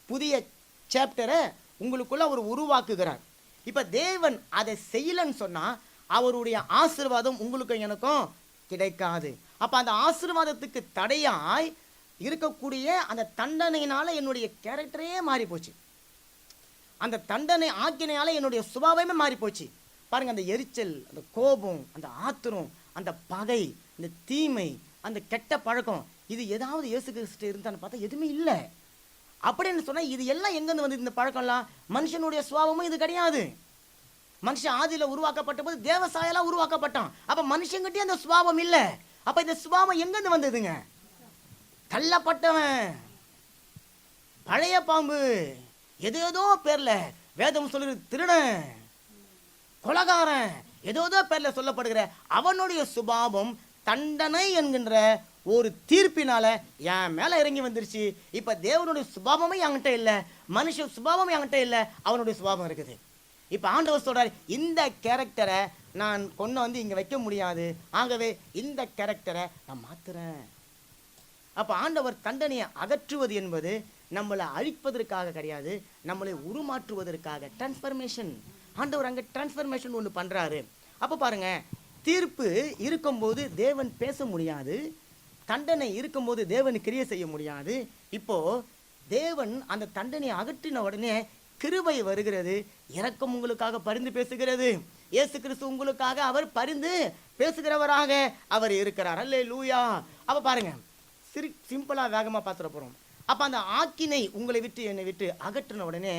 புதிய சாப்டரை உங்களுக்குள்ள அவர் உருவாக்குகிறார். இப்ப தேவன் அதை செய்யலன்னு சொன்னா அவருடைய ஆசீர்வாதம் உங்களுக்கு எனக்கும் கிடைக்காது. அப்ப அந்த ஆசீர்வாதத்துக்கு தடையாய் இருக்கக்கூடிய அந்த தண்டனையினால என்னுடைய கேரக்டரே மாறி போச்சு, அந்த தண்டனை ஆக்கினையால என்னுடைய சுபாவமே மாறி போச்சு. பாருங்க, அந்த எரிச்சல், அந்த கோபம், அந்த ஆத்திரம், அந்த பகை, இந்த தீமை, அந்த கெட்ட பழக்கம், இது ஏதாவது இயேசு கிறிஸ்து இருந்தான்னு பார்த்தா எதுவுமே இல்லை. அப்படின்னு சொன்னா இது எல்லாம் எங்கேருந்து வந்து இந்த பழக்கம்லாம்? மனுஷனுடைய சுபாவமும் இது கிடையாது. மனுஷன் ஆதியில உருவாக்கப்பட்ட போது தேவசாயெல்லாம் உருவாக்கப்பட்டான். அப்ப மனுஷங்கிட்டே அந்த சுபாவம் இல்லை. அப்ப இந்த சுபாவம் எங்கேருந்து வந்ததுங்க? தள்ளப்பட்டவன், பழைய பாம்பு, ஏதோ பேர்ல வேதம் சொல்லுறது திருடன், கொலகாரன், ஏதோ பேர்ல சொல்லப்படுகிற அவனுடைய சுபாவம் தண்டனை என்கின்ற ஒரு தீர்ப்பினால என் மேல இறங்கி வந்துருச்சு. இப்ப தேவனுடைய சுபாவமே என்கிட்ட இல்லை, மனுஷ சுபாவம் என்கிட்ட இல்லை, அவனுடைய சுபாவம் இருக்குது. இப்ப ஆண்டவர் சொல்றாரு, இந்த கேரக்டரை நான் கொண்டு வந்து இங்க வைக்க முடியாது, ஆகவே இந்த கேரக்டரை நான் மாத்துறேன். அப்ப ஆண்டவர் தண்டனையை அகற்றுவது என்பது நம்மளை அழிப்பதற்காக கிடையாது, நம்மளை உருமாற்றுவதற்காக. டிரான்ஸ்ஃபர்மேஷன். ஆண்டவர் அங்க டிரான்ஸ்ஃபர்மேஷன் ஒன்று பண்றாரு. அப்ப பாருங்க, தீர்ப்பு இருக்கும்போது தேவன் பேச முடியாது, தண்டனை இருக்கும்போது தேவன் கிரியை செய்ய முடியாது. இப்போ தேவன் அந்த தண்டனையை அகற்றின உடனே கிருபை வருகிறது, இரக்கம் உங்களுக்காக பரிந்து பேசுகிறது. இயேசு கிறிஸ்து உங்களுக்காக அவர் பரிந்து பேசுகிறவராக அவர் இருக்கிறார். அல்லேலூயா. அப்ப பாருங்க, சிம்பிளா வேகமா பார்த்துட போறோம். அப்ப அந்த ஆக்கினை உங்களை விட்டு என்னை விட்டு அகற்றின உடனே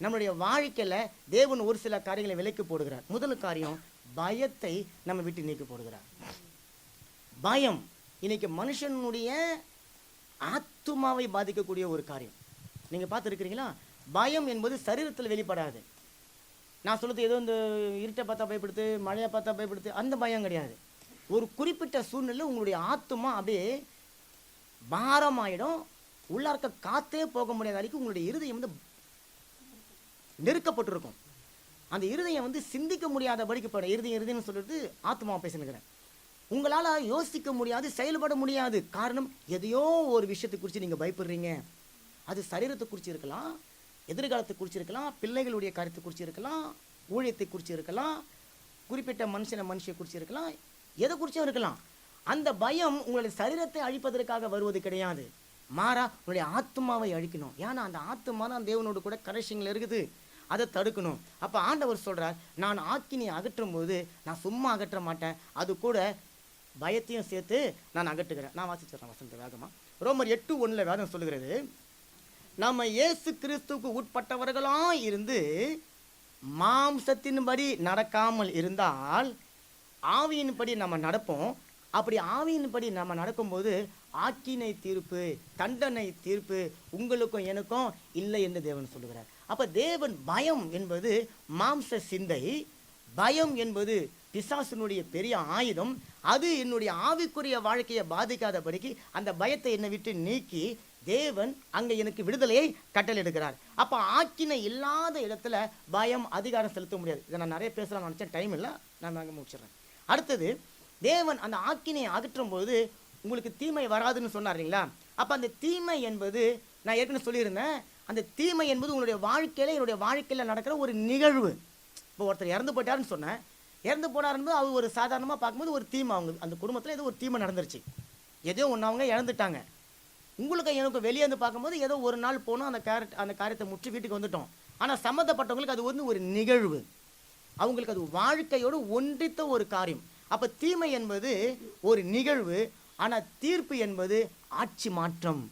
நம்மளுடைய வாழ்க்கையில தேவன் ஒரு சில காரியங்களை விலைக்கு போடுகிறார். முதல் காரியம், பயத்தை நம்ம விட்டு நீக்கி போடுகிறார். பயம் இன்னைக்கு மனுஷனுடைய ஆத்துமாவை பாதிக்கக்கூடிய ஒரு காரியம். நீங்க பார்த்துருக்கிறீங்களா? பயம் என்பது சரீரத்தில் வெளிப்படாது. நான் சொல்றது ஏதோ இந்த இருட்டை பார்த்தா பயப்படுத்து, மழையை பார்த்தா பயப்படுத்து, அந்த பயம் கிடையாது. ஒரு குறிப்பிட்ட சூழ்நிலை உங்களுடைய ஆத்துமா அப்படியே பாரமாயிடும். உள்ளார்க்க காத்தே போக முடியாத வரைக்கும் உங்களுடைய இருதயம் வந்து நெருக்கப்பட்டிருக்கும். அந்த இருதயம் வந்து சிந்திக்க முடியாதபடிக்கு போயிடும். இருதயம்னு சொல்லிட்டு ஆத்மாவை பேசினுக்கிறேன். உங்களால் யோசிக்க முடியாது, செயல்பட முடியாது. காரணம், எதையோ ஒரு விஷயத்தை குறித்து நீங்கள் பயப்படுறீங்க. அது சரீரத்தை குறித்து இருக்கலாம், எதிர்காலத்தை குறித்து இருக்கலாம், பிள்ளைகளுடைய கருத்தை குறித்து இருக்கலாம், ஊழியத்தை குறித்து இருக்கலாம், குறிப்பிட்ட மனுஷியை குறித்து இருக்கலாம், எதை குறிச்சும் இருக்கலாம். அந்த பயம் உங்களுடைய சரீரத்தை அழிப்பதற்காக வருவது கிடையாது. மாறா உங்களுடைய ஆத்மாவை அழிக்கணும். ஏன்னா அந்த ஆத்மா தான் தேவனோடு கூட கனெக்ஷன்ல இருக்குது. அதை தடுக்கணும். அப்போ ஆண்டவர் சொல்றார், நான் ஆக்கினியை அகற்றும் போது நான் சும்மா அகற்ற மாட்டேன், அது கூட பயத்தையும் சேர்த்து நான் அகற்றுகிறேன். நான் வாசிச்சிடறேன் வசந்த வேகமா. ரோமர் 8:1 வேதம் சொல்லுகிறது, நம்ம இயேசு கிறிஸ்துவுக்கு உட்பட்டவர்களாய் இருந்து மாம்சத்தின்படி நடக்காமல் இருந்தால் ஆவியின்படி நம்ம நடப்போம். அப்படி ஆவியின்படி நம்ம நடக்கும்போது ஆக்கினை தீர்ப்பு, தண்டனை தீர்ப்பு உங்களுக்கும் எனக்கும் இல்லை என்று தேவன் சொல்லுகிறார். அப்ப தேவன், பயம் என்பது மாம்ச சிந்தை, பயம் என்பது பிசாசுனுடைய பெரிய ஆயுதம். அது என்னுடைய ஆவிக்குரிய வாழ்க்கையை பாதிக்காதபடிக்கு அந்த பயத்தை என்னை விட்டு நீக்கி தேவன் அங்கே எனக்கு விடுதலையை கட்டளையிடுகிறார். அப்போ ஆக்கினை இல்லாத இடத்துல பயம் அதிகாரம் செலுத்த முடியாது. இதை நான் நிறைய பேசலாம் நினச்சேன், டைம் இல்லை, நான் அங்கே முடிச்சிடுறேன். அடுத்தது, தேவன் அந்த ஆக்கினையை அகற்றும் போது உங்களுக்கு தீமை வராதுன்னு சொன்னார் இல்லைங்களா? அப்போ அந்த தீமை என்பது, நான் ஏற்கனவே சொல்லியிருந்தேன், அந்த தீமை என்பது உங்களுடைய வாழ்க்கையில், என்னுடைய வாழ்க்கையில் நடக்கிற ஒரு நிகழ்வு. இப்போ ஒருத்தர் இறந்து போயிட்டாருன்னு சொன்னேன், இறந்து போனாருன்னு அது ஒரு சாதாரணமாக பார்க்கும்போது ஒரு தீமை, அவங்க அந்த குடும்பத்தில் ஏதோ ஒரு தீமை நடந்துருச்சு, ஏதோ ஒன்று அவங்க இழந்துட்டாங்க. உங்களுக்கு எனக்கு வெளியே வந்து பார்க்கும்போது ஏதோ ஒரு நாள் போனோம், அந்த காரியத்தை முற்றி வீட்டுக்கு வந்துட்டோம். ஆனால் சம்மந்தப்பட்டவங்களுக்கு அது வந்து ஒரு நிகழ்வு, அவங்களுக்கு அது வாழ்க்கையோடு ஒன்றித்த ஒரு காரியம். அப்போ தீமை என்பது ஒரு நிகழ்வு, ஆனால் தீர்ப்பு என்பது ஆட்சி மாற்றம்.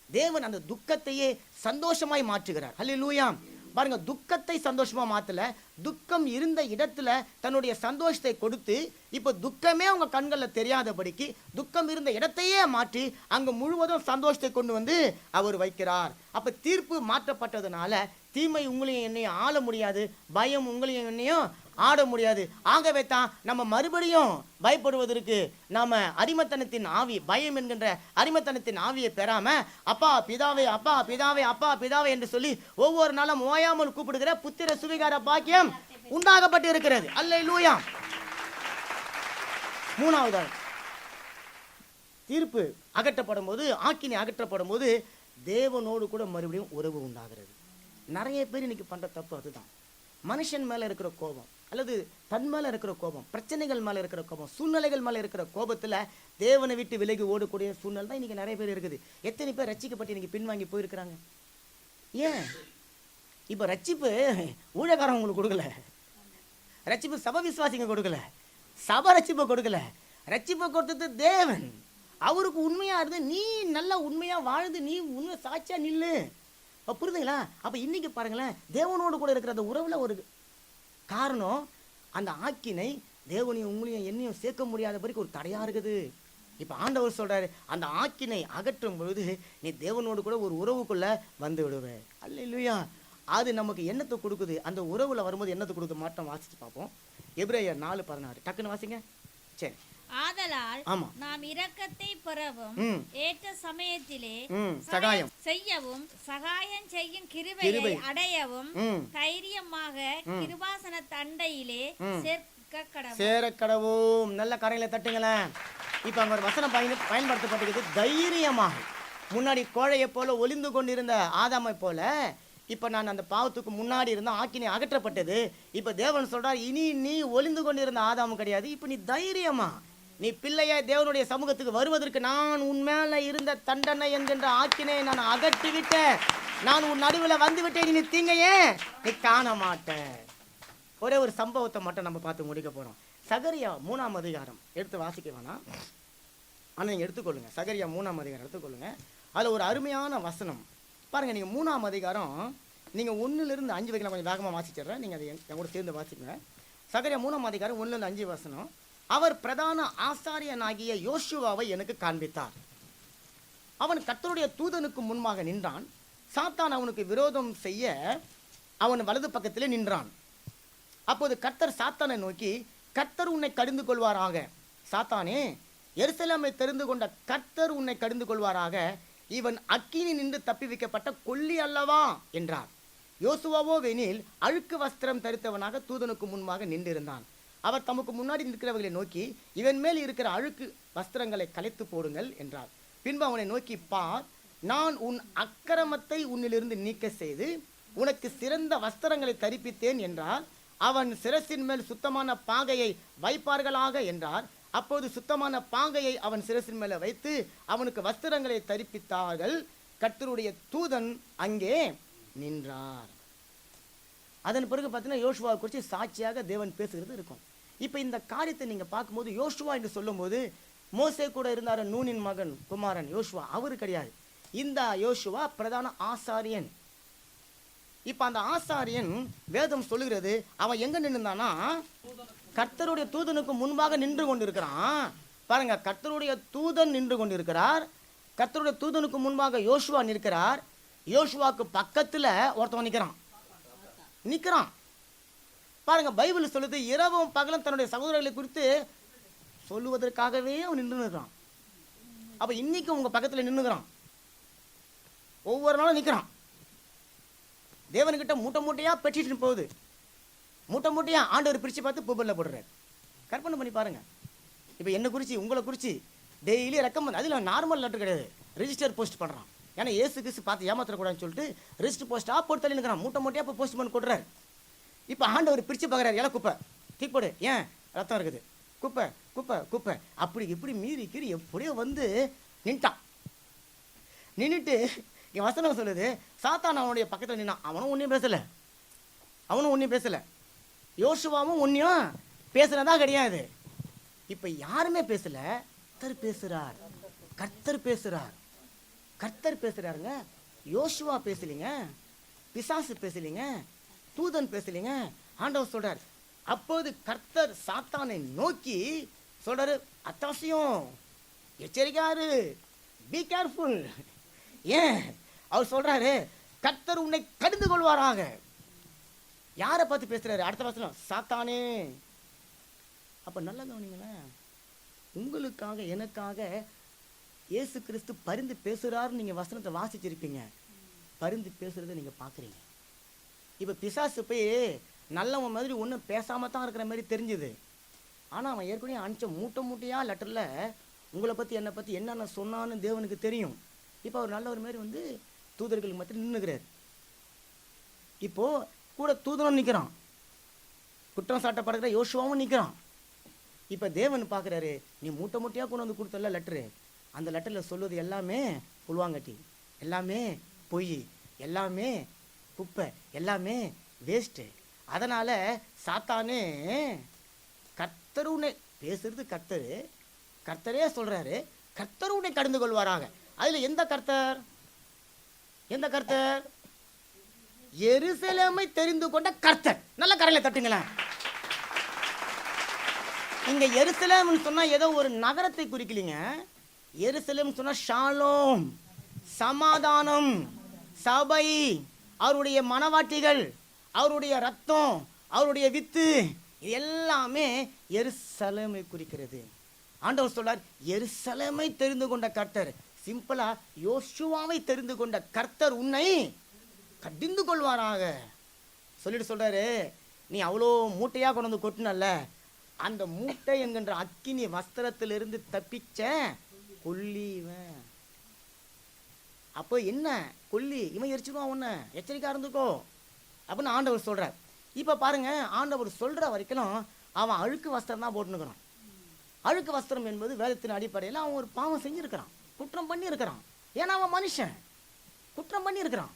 தேவன் அந்த துக்கத்தையே சந்தோஷமாய் மாற்றுகிறார். அல்லேலூயா. பாருங்க, துக்கத்தை சந்தோஷமா மாத்தல, துக்கம் இருந்த இடத்துல தன்னுடைய சந்தோஷத்தை கொடுத்து, இப்போ துக்கமே அவங்க கண்களில் தெரியாதபடிக்கு துக்கம் இருந்த இடத்தையே மாற்றி அங்க முழுவதும் சந்தோஷத்தை கொண்டு வந்து அவர் வைக்கிறார். அப்ப தீர்ப்பு மாற்றப்பட்டதுனால தீமை உங்களையும் என்னையும் ஆள முடியாது, பயம் உங்களையும் என்னையும் ஆட முடியாது. ஆகவே தான் நம்ம மறுபடியும் பயப்படுவதற்கு நாம அடிமைத்தனத்தின் ஆவி, பயம் என்கின்ற அடிமைத்தனத்தின் ஆவியை பெறாம அப்பா பிதாவே, அப்பா பிதாவே, அப்பா பிதாவே என்று சொல்லி ஒவ்வொரு நாளும் ஓயாமல் கூப்பிடுகிற புத்திர சுவிகார பாக்கியம் உண்டாகப்பட்டு இருக்கிறது. அல்லேலூயா. மூணாவது, தீர்ப்பு அகற்றப்படும் போது, ஆக்கினை அகற்றப்படும் போது தேவனோடு கூட மறுபடியும் உறவு உண்டாகிறது. நிறைய பேர் இன்னைக்கு பண்ற தப்பு அதுதான். மனுஷன் மேல இருக்கிற கோபம், அல்லது தன் மேல இருக்கிற கோபம், பிரச்சனைகள் மேல இருக்கிற கோபம், சூழ்நிலைகள் மேல இருக்கிற கோபத்துல தேவனை விட்டு விலகி ஓடக்கூடிய சூழ்நிலை தான் இன்னைக்கு நிறைய பேர் இருக்குது. எத்தனை பேர் ரட்சிக்கப்பட்டு இன்னைக்கு பின்வாங்கி போயிருக்கிறாங்க? ஏன்? இப்ப ரட்சிப்பு ஊழியக்காரன் உங்களுக்கு கொடுக்கல, ரட்சிப்பு சபை விசுவாசிங்க கொடுக்கல, சபை ரட்சிப்பை கொடுக்கல, ரட்சிப்பை கொடுத்தது தேவன். அவருக்கு உண்மையா இருந்து நீ நல்லா உண்மையா வாழ்ந்து நீ உண்மை சாட்சியா நில்லு. புரியுதுங்களா? அப்ப இன்னைக்கு பாருங்களேன், தேவனோடு கூட இருக்கிற அந்த உறவுல ஒரு காரணம், அந்த ஆக்கினை தேவனையும் உங்களையும் என்னையும் சேர்க்க முடியாதபடிக்கு ஒரு தடையா இருக்குது. இப்ப ஆண்டவர் சொல்றாரு, அந்த ஆக்கினை அகற்றும் பொழுது நீ தேவனோடு கூட ஒரு உறவுக்குள்ள வந்து விடுவே. அல்லேலூயா. அது நமக்கு எண்ணத்தை கொடுக்குது. அந்த உறவுல வரும்போது எண்ணத்தை கொடுக்க மாட்டோம். வாசிச்சு பார்ப்போம். எபிரேயர் 4:16. டக்குன்னு வாசிங்க. சரி. ஆதலால் நாம் இரக்கத்தை பெறவும் ஏற்ற சமயத்திலே சகாயம் செய்யவும், சகாயம் செய்யும் கிருபையை அடையவும் தைரியமாக கிருபாசன தண்டையிலே சேரக்கடவும். நல்ல கரையில தட்டுங்களேன். இப்ப அங்க ஒரு வசனம் பயன்படுத்தப்பட்டிருக்கு, தைரியமாக. முன்னாடி கோழையை போல ஒளிந்து கொண்டிருந்த ஆதாமை போல இப்ப நான் அந்த பாவத்துக்கு முன்னாடி இருந்த ஆக்கினை அகற்றப்பட்டது. இப்ப தேவன் சொல்றார், இனி நீ ஒளிந்து கொண்டிருந்த ஆதாமு கிடையாது, இப்ப நீ தைரியமா நீ பிள்ளையா தேவனுடைய சமூகத்துக்கு வருவதற்கு நான் உன் மேல இருந்த தண்டனை என்கின்ற ஆக்கினை நான் அகற்றி விட்டேன். நான் உன் நடுவில் வந்து விட்டேன். நீ தீங்கையே நீ காண மாட்ட. ஒரே ஒரு சம்பவத்தை மட்டும் நம்ம பார்த்து முடிக்க போகிறோம். சகரியா 3ஆம் அதிகாரம் எடுத்து வாசிக்க வேணாம், ஆனால் நீங்கள் எடுத்துக்கொள்ளுங்க. சகரியா 3ஆம் அதிகாரம் எடுத்துக்கொள்ளுங்க. அதில் ஒரு அருமையான வசனம் பாருங்கள். நீங்கள் 3ஆம் அதிகாரம் நீங்கள் 1லிருந்து 5 வரைக்கும் கொஞ்சம் வேகமாக வாசிச்சிடுறேன், நீங்கள் அதை என் கூட சேர்ந்து வாசிக்கங்க. சகரியா 3ஆம் அதிகாரம் 1லிருந்து 5 வசனம். அவர் பிரதான ஆசாரியனாகிய யோசுவாவை எனக்கு காண்பித்தார். அவன் கர்த்தருடைய தூதனுக்கு முன்பாக நின்றான். சாத்தான் அவனுக்கு விரோதம் செய்ய அவன் வலது பக்கத்திலே நின்றான். அப்போது கர்த்தர் சாத்தானை நோக்கி, கர்த்தர் உன்னை கடிந்து கொள்வாராக. சாத்தானே, எருசலேமை தெரிந்து கொண்ட கர்த்தர் உன்னை கடிந்து கொள்வாராக. இவன் அக்கினி நின்று தப்பி வைக்கப்பட்ட கொல்லி அல்லவா என்றார். யோசுவாவோ வெனில் அழுக்கு வஸ்திரம் தரித்தவனாக தூதனுக்கு முன்பாக நின்றிருந்தான். அவர் தமக்கு முன்னாடி நிற்கிறவர்களை நோக்கி, இவன் மேல் இருக்கிற அழுக்கு வஸ்திரங்களை கலைத்து போடுங்கள் என்றார். பின்பு அவனை நோக்கி, பார், நான் உன் அக்கிரமத்தை உன்னிலிருந்து நீக்க செய்து உனக்கு சிறந்த வஸ்திரங்களை தரிப்பித்தேன் என்றார். அவன் சிரசின் மேல் சுத்தமான பாகையை வைப்பார்களாக என்றார். அப்போது சுத்தமான பாகையை அவன் சிரசின் மேலே வைத்து அவனுக்கு வஸ்திரங்களை தரிப்பித்தார்கள். கர்த்தருடைய தூதன் அங்கே நின்றார். அதன் பிறகு பார்த்தீங்கன்னா யோசுவாவை குறித்து சாட்சியாக தேவன் பேசுகிறது இருக்கும். இப்போ இந்த காரியத்தை நீங்கள் பார்க்கும்போது யோசுவா என்று சொல்லும்போது மோசே கூட இருந்தார் நூனின் மகன் குமாரன் யோசுவா, அவரு கிடையாது. இந்த யோசுவா பிரதான ஆசாரியன். இப்போ அந்த ஆசாரியன் வேதம் சொல்லுகிறது அவன் எங்கே நின்றுந்தானா, கர்த்தருடைய தூதனுக்கு முன்பாக நின்று கொண்டிருக்கிறான். பாருங்க, கர்த்தருடைய தூதன் நின்று கொண்டிருக்கிறார். கர்த்தருடைய தூதனுக்கு முன்பாக யோசுவா நிற்கிறார். யோசுவாக்கு பக்கத்தில் ஒருத்தவன் நிற்கிறான். பாருங்க, பைபிள் சொல்லுது இரவும் பகலும் தன்னுடைய சகோதரர்களை குறித்து சொல்லுவதற்காகவே அவன் நின்று நிற்கிறான். அப்போ இன்னைக்கு உங்க பக்கத்தில் நின்றுக்கிறான், ஒவ்வொரு நாளும் நிற்கிறான். தேவன்கிட்ட மூட்டை மூட்டையாக பெட்டிட்டு போகுது, மூட்டை மூட்டையாக ஆண்டவர் பிரித்து பார்த்து பூபலில் போடுறாரு. கற்பனை பண்ணி பாருங்க. இப்போ என்ன குறித்து உங்களை குறித்து டெய்லி ரெக்கமெண்ட், அதில் நார்மல் லெட்டர் கிடையாது, ரெஜிஸ்டர் போஸ்ட் பண்ணுறான். ஏன்னா ஏசு கிறிஸ்து பார்த்து ஏமாற்றக்கூடாதுன்னு சொல்லிட்டு ரெஜிஸ்டர் போஸ்ட்டாக போட்டு தள்ளி நிற்கிறான். மூட்டை மூட்டையாக இப்போ போஸ்ட் பண்ணி கொடுறாரு. இப்போ ஆண்டவர் பிரித்து பார்க்குறாரு, இலை குப்பை தீ போடு, ஏன் ரத்தம் இருக்குது, குப்பை குப்பை குப்பை, அப்படி இப்படி மீறி கீறி எப்படியோ வந்து நின்ட்டான். நின்றுட்டு என் வசனம் சொல்லுது, சாத்தான் அவனுடைய பக்கத்தில் நின்னான். அவனும் ஒன்றையும் பேசலை, யோசுவாவும் ஒன்றையும் பேசுனதா கிடையாது. இப்போ யாருமே பேசல, கர்த்தர் பேசுறாருங்க. யோசுவா பேசலிங்க, பிசாசு பேசலிங்க, தூதன் பேசலிங்க, ஆண்டவர் சொல்றார். அப்போது கர்த்தர் சாத்தானை நோக்கி சொல்றாரு, அத்தாசியம், எச்சரிக்காரு, பி கேர்ஃபுல். ஏன் அவர் சொல்றாரு, கர்த்தர் உன்னை கடிந்து கொள்வாராக. யாரை பார்த்து பேசுறாரு? அடுத்த வசனம், சாத்தானே. அப்ப நல்லா கவனிங்களேன், உங்களுக்காக எனக்காக இயேசு கிறிஸ்து பரிந்து பேசுறாருன்னு நீங்க வசனத்தை வாசிச்சிருப்பீங்க. பரிந்து பேசுறதை நீங்க பாக்குறீங்க. இப்ப பிசாசு போய் நல்லவன் மாதிரி ஒன்றும் பேசாம தான் இருக்கிற மாதிரி தெரிஞ்சுது. ஆனா அவன் ஏற்கனவே அனுப்பிச்ச மூட்டையா லெட்டர்ல உங்களை பத்தி என்னை பத்தி என்னென்ன சொன்னான்னு தேவனுக்கு தெரியும். இப்போ அவர் நல்லவர் மாதிரி வந்து தூதர்களுக்கு மத்தியில் நின்றுக்கிறார். இப்போ கூட தூதனும் நிற்கிறான், குற்றம் சாட்டப்படுகிற யோசுவாவும் நிற்கிறான். இப்போ தேவன் பார்க்குறாரு, நீ மூட்டையாக கொண்டு வந்து கொடுத்தல லெட்டரு, அந்த லெட்டரில் சொல்லுவது எல்லாமே புல்வாங்கட்டி, எல்லாமே பொய், எல்லாமே குப்பை, எல்லாமே வேஸ்ட்டு. அதனால் சாத்தானே, கர்த்தர் உன்னை பேசுறது கர்த்தரே சொல்கிறாரு, கர்த்தர் உன்னை கடந்து கொள்வாராக. அதில் எந்த கர்த்தர்? எருசலேமை தெரிந்து கொண்ட கர்த்தர். நல்ல கரையில தட்டுங்களேன். இங்க எருசலேம்னு சொன்னா ஏதோ ஒரு நகரத்தை குறிக்கலீங்க. எருசலேம் சொன்னா ஷாலோம், சமாதானம், சபை, அவருடைய மனவாட்டிகள், அவருடைய ரத்தம், அவருடைய வித்து, இது எல்லாமே எருசலேமை குறிக்கிறது. ஆண்டவர் சொல்றார், எருசலேமை தெரிந்து கொண்ட கர்த்தர். சிம்பிளா, யோசுவாவை தெரிந்து கொண்ட கர்த்தர் உன்னை கடிந்து கொள்வாராக சொல்லிட்டு சொல்றாரு. நீ அவ்வளோ மூட்டையா கொண்டு வந்து கொட்டினல்ல, அந்த மூட்டை என்கின்ற அக்கினி வஸ்திரத்திலிருந்து தப்பிச்ச கொல்லிவன். அப்போ என்ன கொல்லி, இவன் எரிச்சிடுவான், உன்னை எச்சரிக்கா இருந்துக்கோ அப்படின்னு ஆண்டவர் சொல்றார். இப்போ பாருங்க, ஆண்டவர் சொல்ற வரைக்கும் அவன் அழுக்கு வஸ்திரம் தான் போட்டுனுக்கிறான். அழுக்கு வஸ்திரம் என்பது வேதத்தின் அடிப்படையில் அவன் ஒரு பாவம் செஞ்சிருக்கிறான், குற்றம் பண்ணி இருக்கிறான். ஏன்னா அவன் மனுஷன், குற்றம் பண்ணி இருக்கிறான்,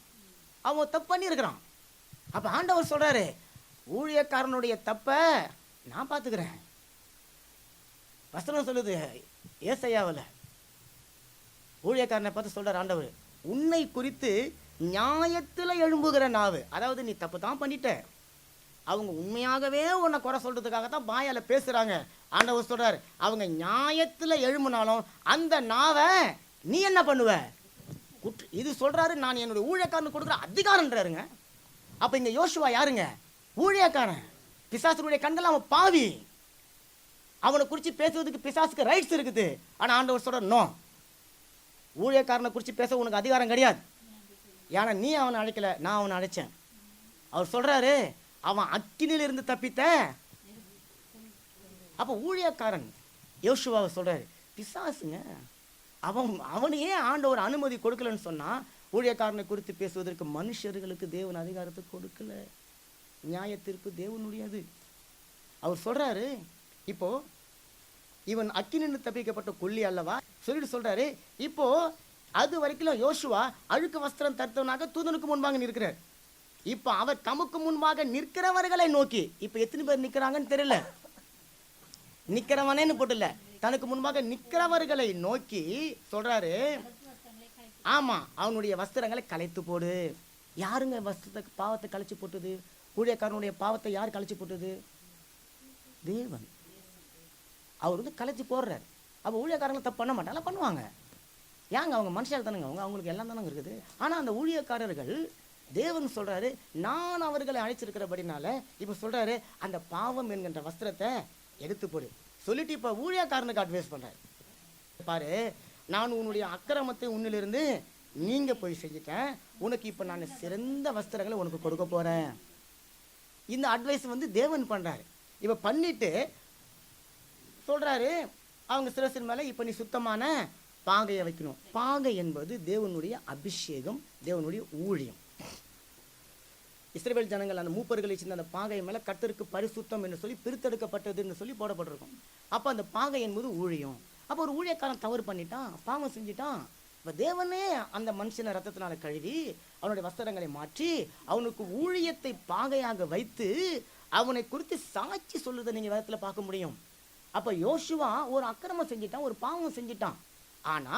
அவன் தப்பு பண்ணி இருக்கிறான். அப்ப ஆண்டவர் சொல்றாரு, ஊழியக்காரனுடைய தப்ப நான் பார்த்துக்கிறேன். வசனம் சொல்லுது ஏசாயாவில், ஊழியக்காரனை பார்த்து சொல்றார் ஆண்டவர், உன்னை குறித்து நியாயத்தில் எழும்புகிற நாவு. அதாவது நீ தப்பு தான் பண்ணிட்ட, அவங்க உண்மையாகவே உன்னை குறை சொல்றதுக்காக தான் வாயால பேசுறாங்க. ஆண்டவர் சொல்றார், அவங்க நியாயத்தில் எழும்புனாலும் அந்த நாவை நீ என்ன பண்ணுவ? இது சொல்றாரு, நான் என்னுடைய ஊழியக்காரனுக்கு கொடுக்குற அதிகாரம்ன்றாருங்க. அப்ப இங்க யோசுவா யாருங்க? ஊழியக்காரன். பிசாசுடைய கண்கள் அவன் பாவி, அவனை குறித்து பேசுவதுக்கு பிசாசுக்கு ரைட்ஸ் இருக்குது. ஆனா ஆண்டவர் சொல்றார், நோ, ஊழியக்காரனை குறித்து பேச உனக்கு அதிகாரம் கிடையாது. ஏன்னா நீ அவனை அழைக்கல, நான் அவனை அழைச்சேன். அவர் சொல்றாரு, அவன் அக்கினில இருந்து தப்பித்த. அப்ப ஊழியக்காரன் யோசுவாவை சொல்றாரு, பிசாசுங்க அவனையே ஆண்டவர் அனுமதி கொடுக்கலன்னு சொன்னா, ஊழியக்காரனை குறித்து பேசுவதற்கு மனுஷர்களுக்கு தேவன் அதிகாரத்தை கொடுக்கல. நியாய தீர்ப்பு தேவனுடையது. அவர் சொல்றாரு, இப்போ இவன் அக்கினின்னு தப்பிக்கப்பட்ட கொல்லி அல்லவா சொல்லிட்டு சொல்றாரு. இப்போ அது வரைக்கும் யோசுவா அழுக்கு வஸ்திரம் தருத்தவனாக தூதனுக்கு முன்பாக நிற்கிறார். இப்ப அவர் தமக்கு முன்பாக நிற்கிறவர்களை நோக்கி, இப்ப எத்தனை பேர் நிக்கிறாங்கன்னு தெரியல, நிக்கிறவனேன்னு போட்டுல, தனக்கு முன்பாக நிக்கிறவர்களை நோக்கி சொல்றாரு, ஆமா, அவனுடைய வஸ்திரங்களை கலைத்து போடு. யாருங்க வஸ்திரத்தை பாவத்தை கலைச்சு போட்டது? ஊழியக்காரனுடைய பாவத்தை யார் கலைச்சு போட்டது? தேவன். அவர் வந்து கலைச்சு போடுறாரு. அப்போ ஊழியக்காரங்களை தப்பு பண்ண மாட்டாங்க, பண்ணுவாங்க. ஏங்க அவங்க மனுஷால் தானுங்க, அவங்களுக்கு எல்லாம் தானங்க இருக்குது. ஆனா அந்த ஊழியக்காரர்கள் தேவன் சொல்றாரு, நான் அவர்களை அழைச்சிருக்கிறபடினால இப்ப சொல்றாரு, அந்த பாவம் என்கின்ற வஸ்திரத்தை எடுத்து போடு சொல்லிட்டு இப்ப ஊழியக்காரனுக்கு அட்வைஸ் பண்றாரு. பாரு, நான் உன்னுடைய அக்கிரமத்தை உன்னிலிருந்து நீங்க போய் செஞ்சுட்டேன், உனக்கு இப்ப நான் சிறந்த வஸ்திரங்களை உனக்கு கொடுக்க போறேன். இந்த அட்வைஸ் வந்து தேவன் பண்றாரு. இப்ப பண்ணிட்டு சொல்றாரு, அவங்க சிரசின் மேல இப்ப நீ சுத்தமான பாகையை வைக்கணும். பாகை என்பது தேவனுடைய அபிஷேகம், தேவனுடைய ஊழியம். இஸ்ரவேல் ஜனங்கள் அந்த மூப்பர்களை சின்ன அந்த பாகை மேல கர்த்தருக்கு பரிசுத்தம் என்று சொல்லி பிரித்தெடுக்கப்பட்டதுன்னு சொல்லி போடப்பட்டிருக்கும். அப்ப அந்த பாகை என்பது ஊழியம். அப்போ ஒரு ஊழியக்காரன் தவறு பண்ணிட்டான், பாவம் செஞ்சிட்டான். இப்போ தேவனே அந்த மனுஷனை ரத்தத்தினால கழுவி அவனுடைய வஸ்திரங்களை மாற்றி அவனுக்கு ஊழியத்தை பாகையாக வைத்து அவனை குறித்து சாட்சி சொல்லுறதை நீங்க வேதத்துல பார்க்க முடியும். அப்ப யோசுவா ஒரு அக்கிரமம் செஞ்சிட்டான், ஒரு பாவம் செஞ்சிட்டான். ஆனா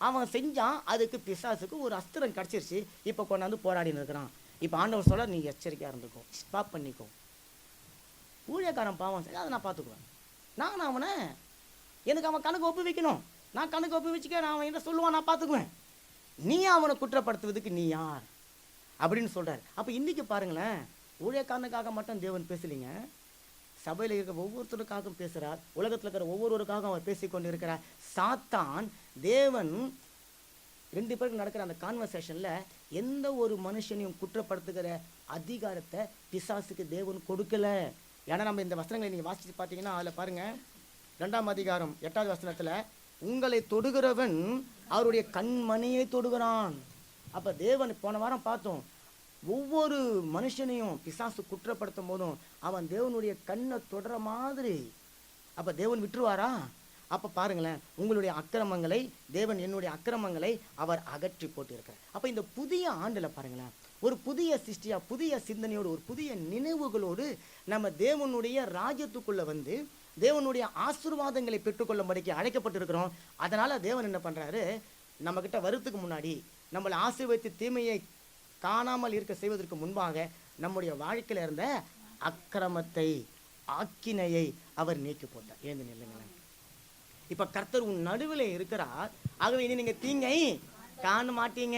அவன் செஞ்சான், அதுக்கு பிசாசுக்கு ஒரு அஸ்திரம் கிடைச்சிருச்சு. இப்ப கொண்டாந்து போராடின்னு இருக்கிறான். இப்ப ஆண்டவர் சொல்ல, நீ எச்சரிக்கையா இருந்துக்கோ, ஸ்டாப் பண்ணிக்கோ. ஊழியக்காரன் பாவம் செஞ்சா அதை நான் பார்த்துக்குவேன். நான் அவனை எனக்கு அவன் கணக்கு ஒப்பு வைக்கணும், நான் கணக்கு ஒப்பு வச்சுக்க, நான் அவன் என்ன சொல்லுவான் நான் பார்த்துக்குவேன். நீ அவனை குற்றப்படுத்துவதுக்கு நீ யார் அப்படின்னு சொல்றாரு. அப்ப இன்னைக்கு பாருங்களேன், ஊழியக்காரனுக்காக மட்டும் தேவன் பேசலிங்க, சபையில் இருக்கிற ஒவ்வொருத்தருக்காகவும் பேசுறார், உலகத்தில் இருக்கிற ஒவ்வொருவருக்காக அவர் பேசிக்கொண்டு இருக்கிறார். சாத்தான் தேவன் ரெண்டு பேருக்கு நடக்கிற அந்த கான்வர்சேஷன்ல எந்த ஒரு மனுஷனையும் குற்றப்படுத்துகிற அதிகாரத்தை பிசாசுக்கு தேவன் கொடுக்கல. ஏன்னா நம்ம இந்த வசனங்களை நீங்க வாசிச்சு பார்த்தீங்கன்னா அதில் பாருங்க, 2ஆம் அதிகாரம் 8வது வசனத்துல, உங்களை தொடுகிறவன் அவருடைய கண்மணியை தொடுகிறான். அப்ப தேவன் போன வாரம் பார்த்தோம், ஒவ்வொரு மனுஷனையும் பிசாசு குற்றப்படுத்தும் போதும் அவன் தேவனுடைய கண்ணை தொடர மாதிரி. அப்ப தேவன் விட்டுருவாரா? அப்ப பாருங்களேன், உங்களுடைய அக்கிரமங்களை தேவன் என்னுடைய அக்கிரமங்களை அவர் அகற்றி போட்டு இருக்கிறார். அப்ப இந்த புதிய ஆண்டுல பாருங்களேன், ஒரு புதிய சிருஷ்டியா, புதிய சிந்தனையோடு, ஒரு புதிய நினைவுகளோடு நம்ம தேவனுடைய ராஜ்யத்துக்குள்ள வந்து தேவனுடைய ஆசீர்வாதங்களை பெற்றுக்கொள்ளும்படிக்கு அழைக்கப்பட்டிருக்கிறோம். அதனால தேவன் என்ன பண்றாரு, நம்ம கிட்ட வரத்துக்கு முன்னாடி நம்மளை ஆசீர்வதித்து தீமையை காணாமல் இருக்க செய்வதற்கு முன்பாக நம்முடைய வாழ்க்கையில இருந்த அக்கிரமத்தை, ஆக்கினையை அவர் நீக்கி போட்டார். ஏந்து நில்லுங்களேன். இப்ப கர்த்தர் உன் நடுவில் இருக்கிறார், ஆகவே இனி நீங்க தீங்கை காண மாட்டீங்க.